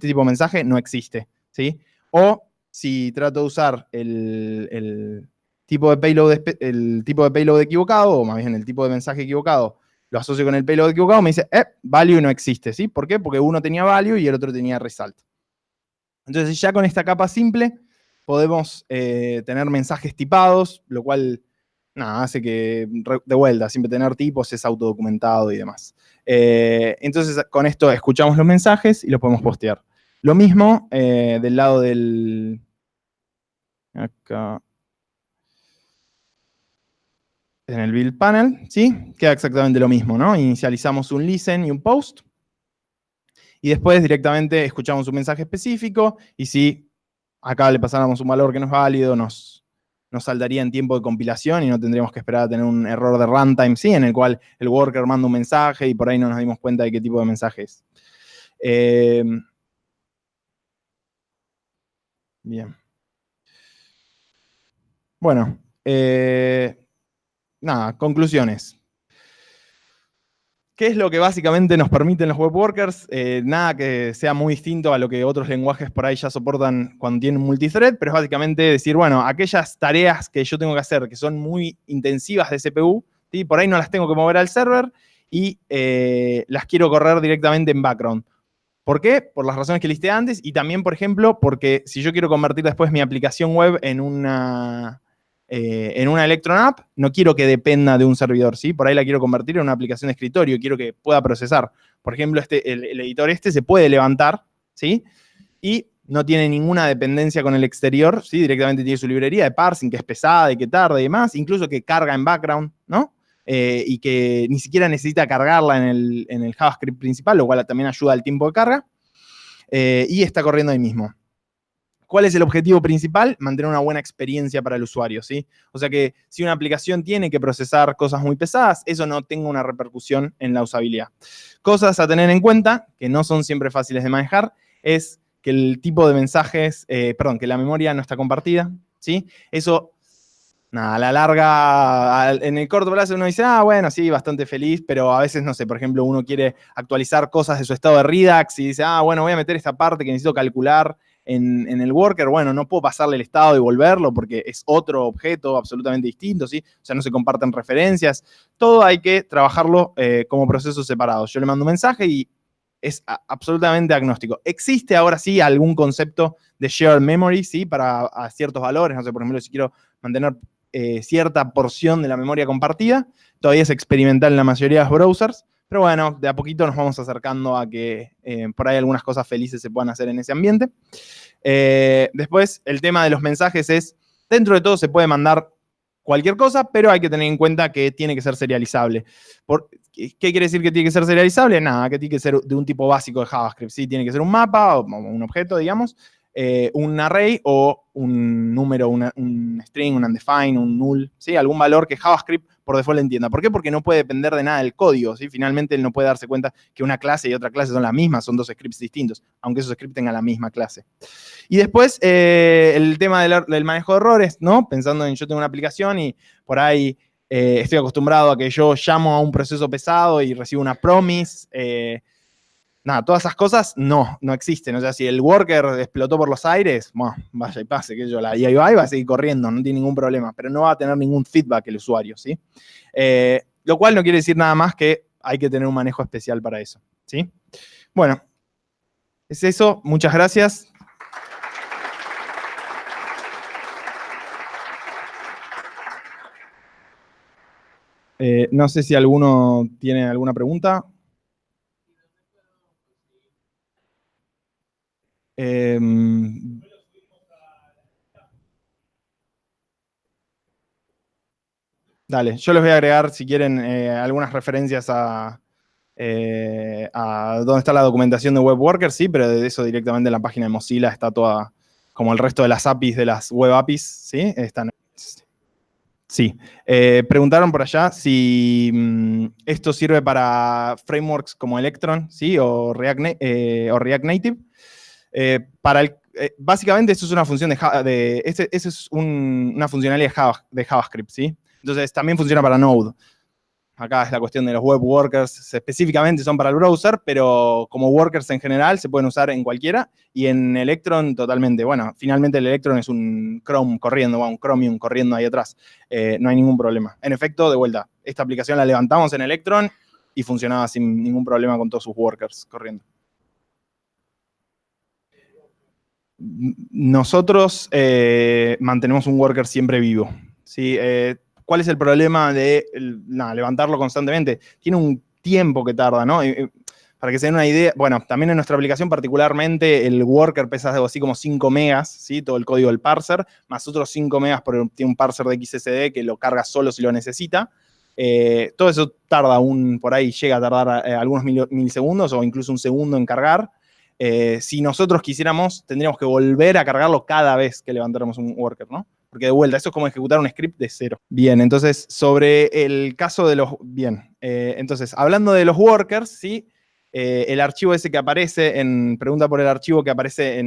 tipo de mensaje no existe, ¿sí? O si trato de usar el tipo de payload equivocado, o más bien el tipo de mensaje equivocado, lo asocio con el payload equivocado, me dice, value no existe, ¿sí? ¿Por qué? Porque uno tenía value y el otro tenía result. Entonces ya con esta capa simple podemos tener mensajes tipados, lo cual nada, hace que, de vuelta, siempre tener tipos es autodocumentado y demás. Entonces con esto escuchamos los mensajes y los podemos postear. Lo mismo del lado del... Acá. En el build panel, ¿sí? Queda exactamente lo mismo, ¿no? Inicializamos un listen y un post. Y después directamente escuchamos un mensaje específico. Y si acá le pasáramos un valor que no es válido, nos saltaría en tiempo de compilación y no tendríamos que esperar a tener un error de runtime, ¿sí? En el cual el worker manda un mensaje y por ahí no nos dimos cuenta de qué tipo de mensaje es. Bien. Bueno, nada, conclusiones. ¿Qué es lo que básicamente nos permiten los web workers? Nada que sea muy distinto a lo que otros lenguajes por ahí ya soportan cuando tienen multithread, pero es básicamente decir, bueno, aquellas tareas que yo tengo que hacer que son muy intensivas de CPU, ¿sí? Por ahí no las tengo que mover al server y las quiero correr directamente en background. ¿Por qué? Por las razones que listé antes y también, por ejemplo, porque si yo quiero convertir después mi aplicación web en una Electron app, no quiero que dependa de un servidor, ¿sí? Por ahí la quiero convertir en una aplicación de escritorio, quiero que pueda procesar. Por ejemplo, el editor se puede levantar, ¿sí? Y no tiene ninguna dependencia con el exterior, ¿sí? Directamente tiene su librería de parsing, que es pesada y que tarda y demás, incluso que carga en background, ¿no? Y que ni siquiera necesita cargarla en el JavaScript principal, lo cual también ayuda al tiempo de carga. Y está corriendo ahí mismo. ¿Cuál es el objetivo principal? Mantener una buena experiencia para el usuario, ¿sí? O sea que si una aplicación tiene que procesar cosas muy pesadas, eso no tenga una repercusión en la usabilidad. Cosas a tener en cuenta, que no son siempre fáciles de manejar, es que el tipo de mensajes, que la memoria no está compartida, ¿sí? Eso, nada, a la larga, en el corto plazo uno dice, bueno, sí, bastante feliz, pero a veces, no sé, por ejemplo, uno quiere actualizar cosas de su estado de Redux y dice, bueno, voy a meter esta parte que necesito calcular en el worker. Bueno, no puedo pasarle el estado y volverlo porque es otro objeto absolutamente distinto, ¿sí? O sea, no se comparten referencias. Todo hay que trabajarlo como procesos separados. Yo le mando un mensaje y es absolutamente agnóstico. ¿Existe ahora sí algún concepto de shared memory, sí? Para ciertos valores, no sé, por ejemplo, si quiero mantener cierta porción de la memoria compartida. Todavía es experimental en la mayoría de los browsers, pero bueno, de a poquito nos vamos acercando a que por ahí algunas cosas felices se puedan hacer en ese ambiente. Después, el tema de los mensajes es, dentro de todo se puede mandar cualquier cosa, pero hay que tener en cuenta que tiene que ser serializable. ¿Qué quiere decir que tiene que ser serializable? Nada, que tiene que ser de un tipo básico de JavaScript. Sí, tiene que ser un mapa o un objeto, digamos, un array o un número, un string, un undefined, un null, ¿sí? Algún valor que JavaScript por default entienda. ¿Por qué? Porque no puede depender de nada del código, ¿sí? Finalmente él no puede darse cuenta que una clase y otra clase son las mismas, son dos scripts distintos, aunque esos scripts tengan la misma clase. Y después el tema del manejo de errores, ¿no? Pensando en yo tengo una aplicación y por ahí estoy acostumbrado a que yo llamo a un proceso pesado y recibo una promise, nada, todas esas cosas no existen. O sea, si el worker explotó por los aires, bueno, vaya y pase, que yo la UI va a seguir corriendo, no tiene ningún problema, pero no va a tener ningún feedback el usuario, ¿sí? Lo cual no quiere decir nada más que hay que tener un manejo especial para eso, ¿sí? Bueno, es eso. Muchas gracias. No sé si alguno tiene alguna pregunta. Dale, yo les voy a agregar, si quieren, algunas referencias a dónde está la documentación de WebWorkers, sí, pero de eso directamente en la página de Mozilla está toda, como el resto de las APIs, de las web APIs, ¿sí? Están. Sí. Preguntaron por allá si esto sirve para frameworks como Electron, ¿sí? O React Native. Básicamente, esto es una función una funcionalidad de JavaScript, ¿sí? Entonces, también funciona para Node. Acá es la cuestión de los web workers, específicamente son para el browser, pero como workers en general se pueden usar en cualquiera, y en Electron totalmente. Bueno, finalmente el Electron es un Chrome corriendo, un Chromium corriendo ahí atrás. No hay ningún problema. En efecto, de vuelta, esta aplicación la levantamos en Electron y funcionaba sin ningún problema con todos sus workers corriendo. Nosotros mantenemos un worker siempre vivo, ¿sí? ¿Cuál es el problema de levantarlo constantemente? Tiene un tiempo que tarda, ¿no? Para que se den una idea, bueno, también en nuestra aplicación particularmente el worker pesa algo así como 5 megas, ¿sí? Todo el código del parser, más otros 5 megas tiene un parser de XSD que lo carga solo si lo necesita. Todo eso tarda por ahí llega a tardar algunos milisegundos o incluso un segundo en cargar. Si nosotros quisiéramos, tendríamos que volver a cargarlo cada vez que levantáramos un worker, ¿no? Porque de vuelta, eso es como ejecutar un script de cero. Bien, entonces, sobre el caso de los... Bien, entonces, hablando de los workers, ¿sí? El archivo ese que aparece pregunta por el archivo que aparece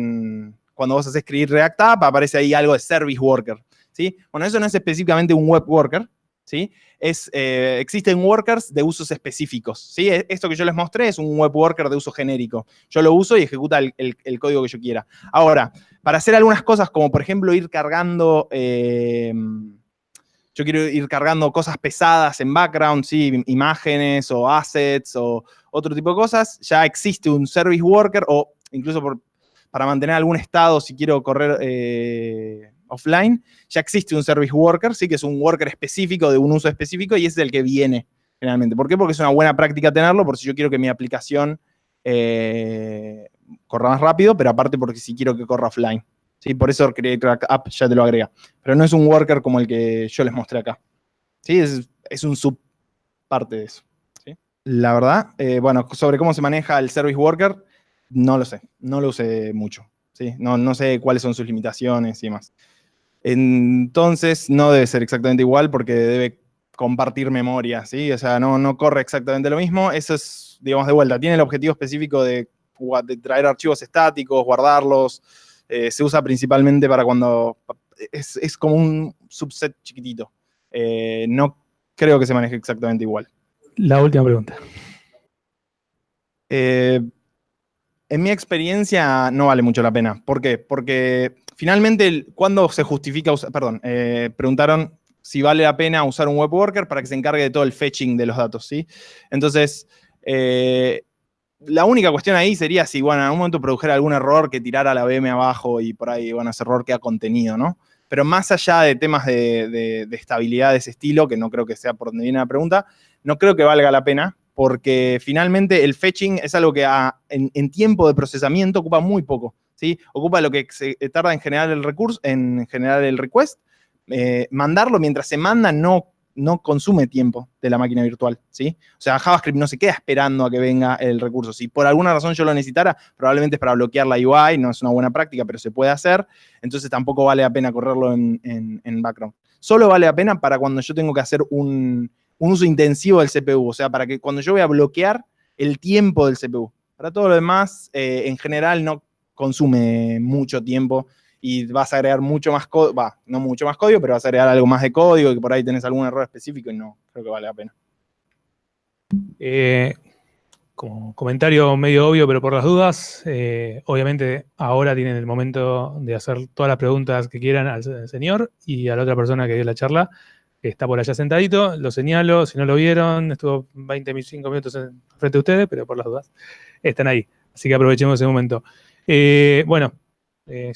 cuando vos haces escribir React App, aparece ahí algo de service worker, ¿sí? Bueno, eso no es específicamente un web worker, ¿sí? Existen workers de usos específicos, ¿sí? Esto que yo les mostré es un web worker de uso genérico. Yo lo uso y ejecuta el código que yo quiera. Ahora, para hacer algunas cosas, como por ejemplo ir cargando... yo quiero ir cargando cosas pesadas en background, ¿sí? Imágenes o assets o otro tipo de cosas, ya existe un service worker o incluso para mantener algún estado, si quiero correr offline, ya existe un service worker, ¿sí? Que es un worker específico de un uso específico y ese es el que viene generalmente. ¿Por qué? Porque es una buena práctica tenerlo, por si yo quiero que mi aplicación corra más rápido, pero aparte porque si quiero que corra offline. ¿Sí? Por eso Create App ya te lo agrega. Pero no es un worker como el que yo les mostré acá. ¿Sí? Es un subparte de eso. ¿Sí? La verdad, bueno, sobre cómo se maneja el service worker, no lo sé. No lo usé mucho. ¿sí? No sé cuáles son sus limitaciones y demás. Entonces, no debe ser exactamente igual porque debe compartir memoria, ¿sí? O sea, no corre exactamente lo mismo. Eso es, digamos, de vuelta. Tiene el objetivo específico de traer archivos estáticos, guardarlos. Se usa principalmente para cuando... Es como un subset chiquitito. No creo que se maneje exactamente igual. La última pregunta. En mi experiencia no vale mucho la pena. ¿Por qué? Porque finalmente, ¿cuándo se justifica usar? Perdón, preguntaron si vale la pena usar un web worker para que se encargue de todo el fetching de los datos, ¿sí? Entonces, la única cuestión ahí sería si, bueno, en algún momento produjera algún error que tirara la VM abajo y por ahí, bueno, ese error queda contenido, ¿no? Pero más allá de temas de estabilidad de ese estilo, que no creo que sea por donde viene la pregunta, no creo que valga la pena, porque finalmente el fetching es algo que en tiempo de procesamiento ocupa muy poco, ¿sí? Ocupa lo que se tarda en generar el recurso, en generar el request. Mandarlo mientras se manda no consume tiempo de la máquina virtual, ¿sí? O sea, JavaScript no se queda esperando a que venga el recurso. Si por alguna razón yo lo necesitara, probablemente es para bloquear la UI, no es una buena práctica, pero se puede hacer. Entonces tampoco vale la pena correrlo en background. Solo vale la pena para cuando yo tengo que hacer un uso intensivo del CPU, o sea, para que cuando yo voy a bloquear el tiempo del CPU. Para todo lo demás, en general no consume mucho tiempo y vas a agregar mucho más código, no mucho más código, pero vas a agregar algo más de código y que por ahí tenés algún error específico y no creo que vale la pena. Como comentario medio obvio, pero por las dudas, obviamente ahora tienen el momento de hacer todas las preguntas que quieran al señor y a la otra persona que dio la charla, que está por allá sentadito. Lo señalo, si no lo vieron, estuvo 25 minutos frente a ustedes, pero por las dudas están ahí. Así que aprovechemos ese momento. Bueno.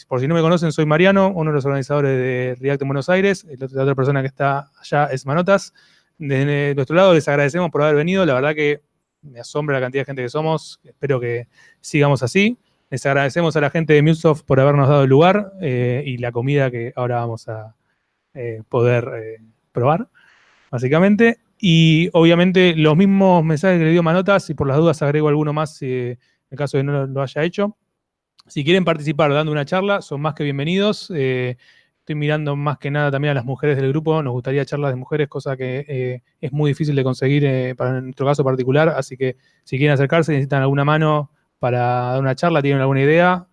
Por si no me conocen, soy Mariano, uno de los organizadores de React en Buenos Aires. La otra persona que está allá es Manotas. De nuestro lado les agradecemos por haber venido. La verdad que me asombra la cantidad de gente que somos. Espero que sigamos así. Les agradecemos a la gente de MuleSoft por habernos dado el lugar y la comida que ahora vamos a poder probar, básicamente. Y obviamente los mismos mensajes que le dio Manotas, y por las dudas agrego alguno más en el caso de que no lo haya hecho. Si quieren participar dando una charla, son más que bienvenidos. Estoy mirando más que nada también a las mujeres del grupo. Nos gustaría charlas de mujeres, cosa que es muy difícil de conseguir para nuestro caso particular. Así que si quieren acercarse, necesitan alguna mano para dar una charla, tienen alguna idea,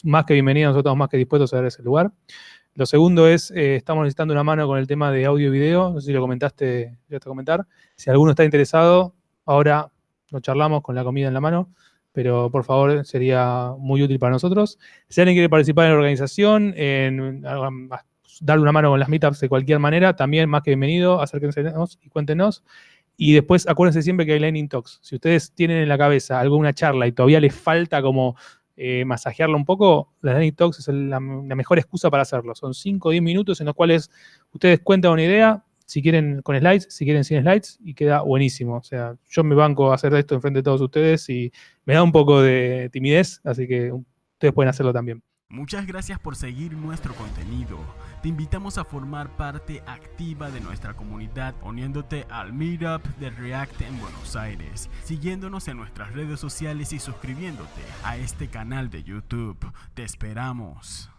más que bienvenidos, nosotros más que dispuestos a dar ese lugar. Lo segundo es, estamos necesitando una mano con el tema de audio y video. No sé si lo comentaste, llegaste a comentar. Si alguno está interesado, ahora lo charlamos con la comida en la mano. Pero por favor sería muy útil para nosotros. Si alguien quiere participar en la organización, darle una mano con las meetups de cualquier manera, también más que bienvenido, acérquense y cuéntenos. Y después acuérdense siempre que hay Lightning Talks. Si ustedes tienen en la cabeza alguna charla y todavía les falta como masajearla un poco, la Lightning Talks es la mejor excusa para hacerlo. Son 5 o 10 minutos en los cuales ustedes cuentan una idea, si quieren con slides, si quieren sin slides, y queda buenísimo. O sea, yo me banco a hacer esto enfrente de todos ustedes y me da un poco de timidez, así que ustedes pueden hacerlo también. Muchas gracias por seguir nuestro contenido. Te invitamos a formar parte activa de nuestra comunidad uniéndote al Meetup de React en Buenos Aires, siguiéndonos en nuestras redes sociales y suscribiéndote a este canal de YouTube. Te esperamos.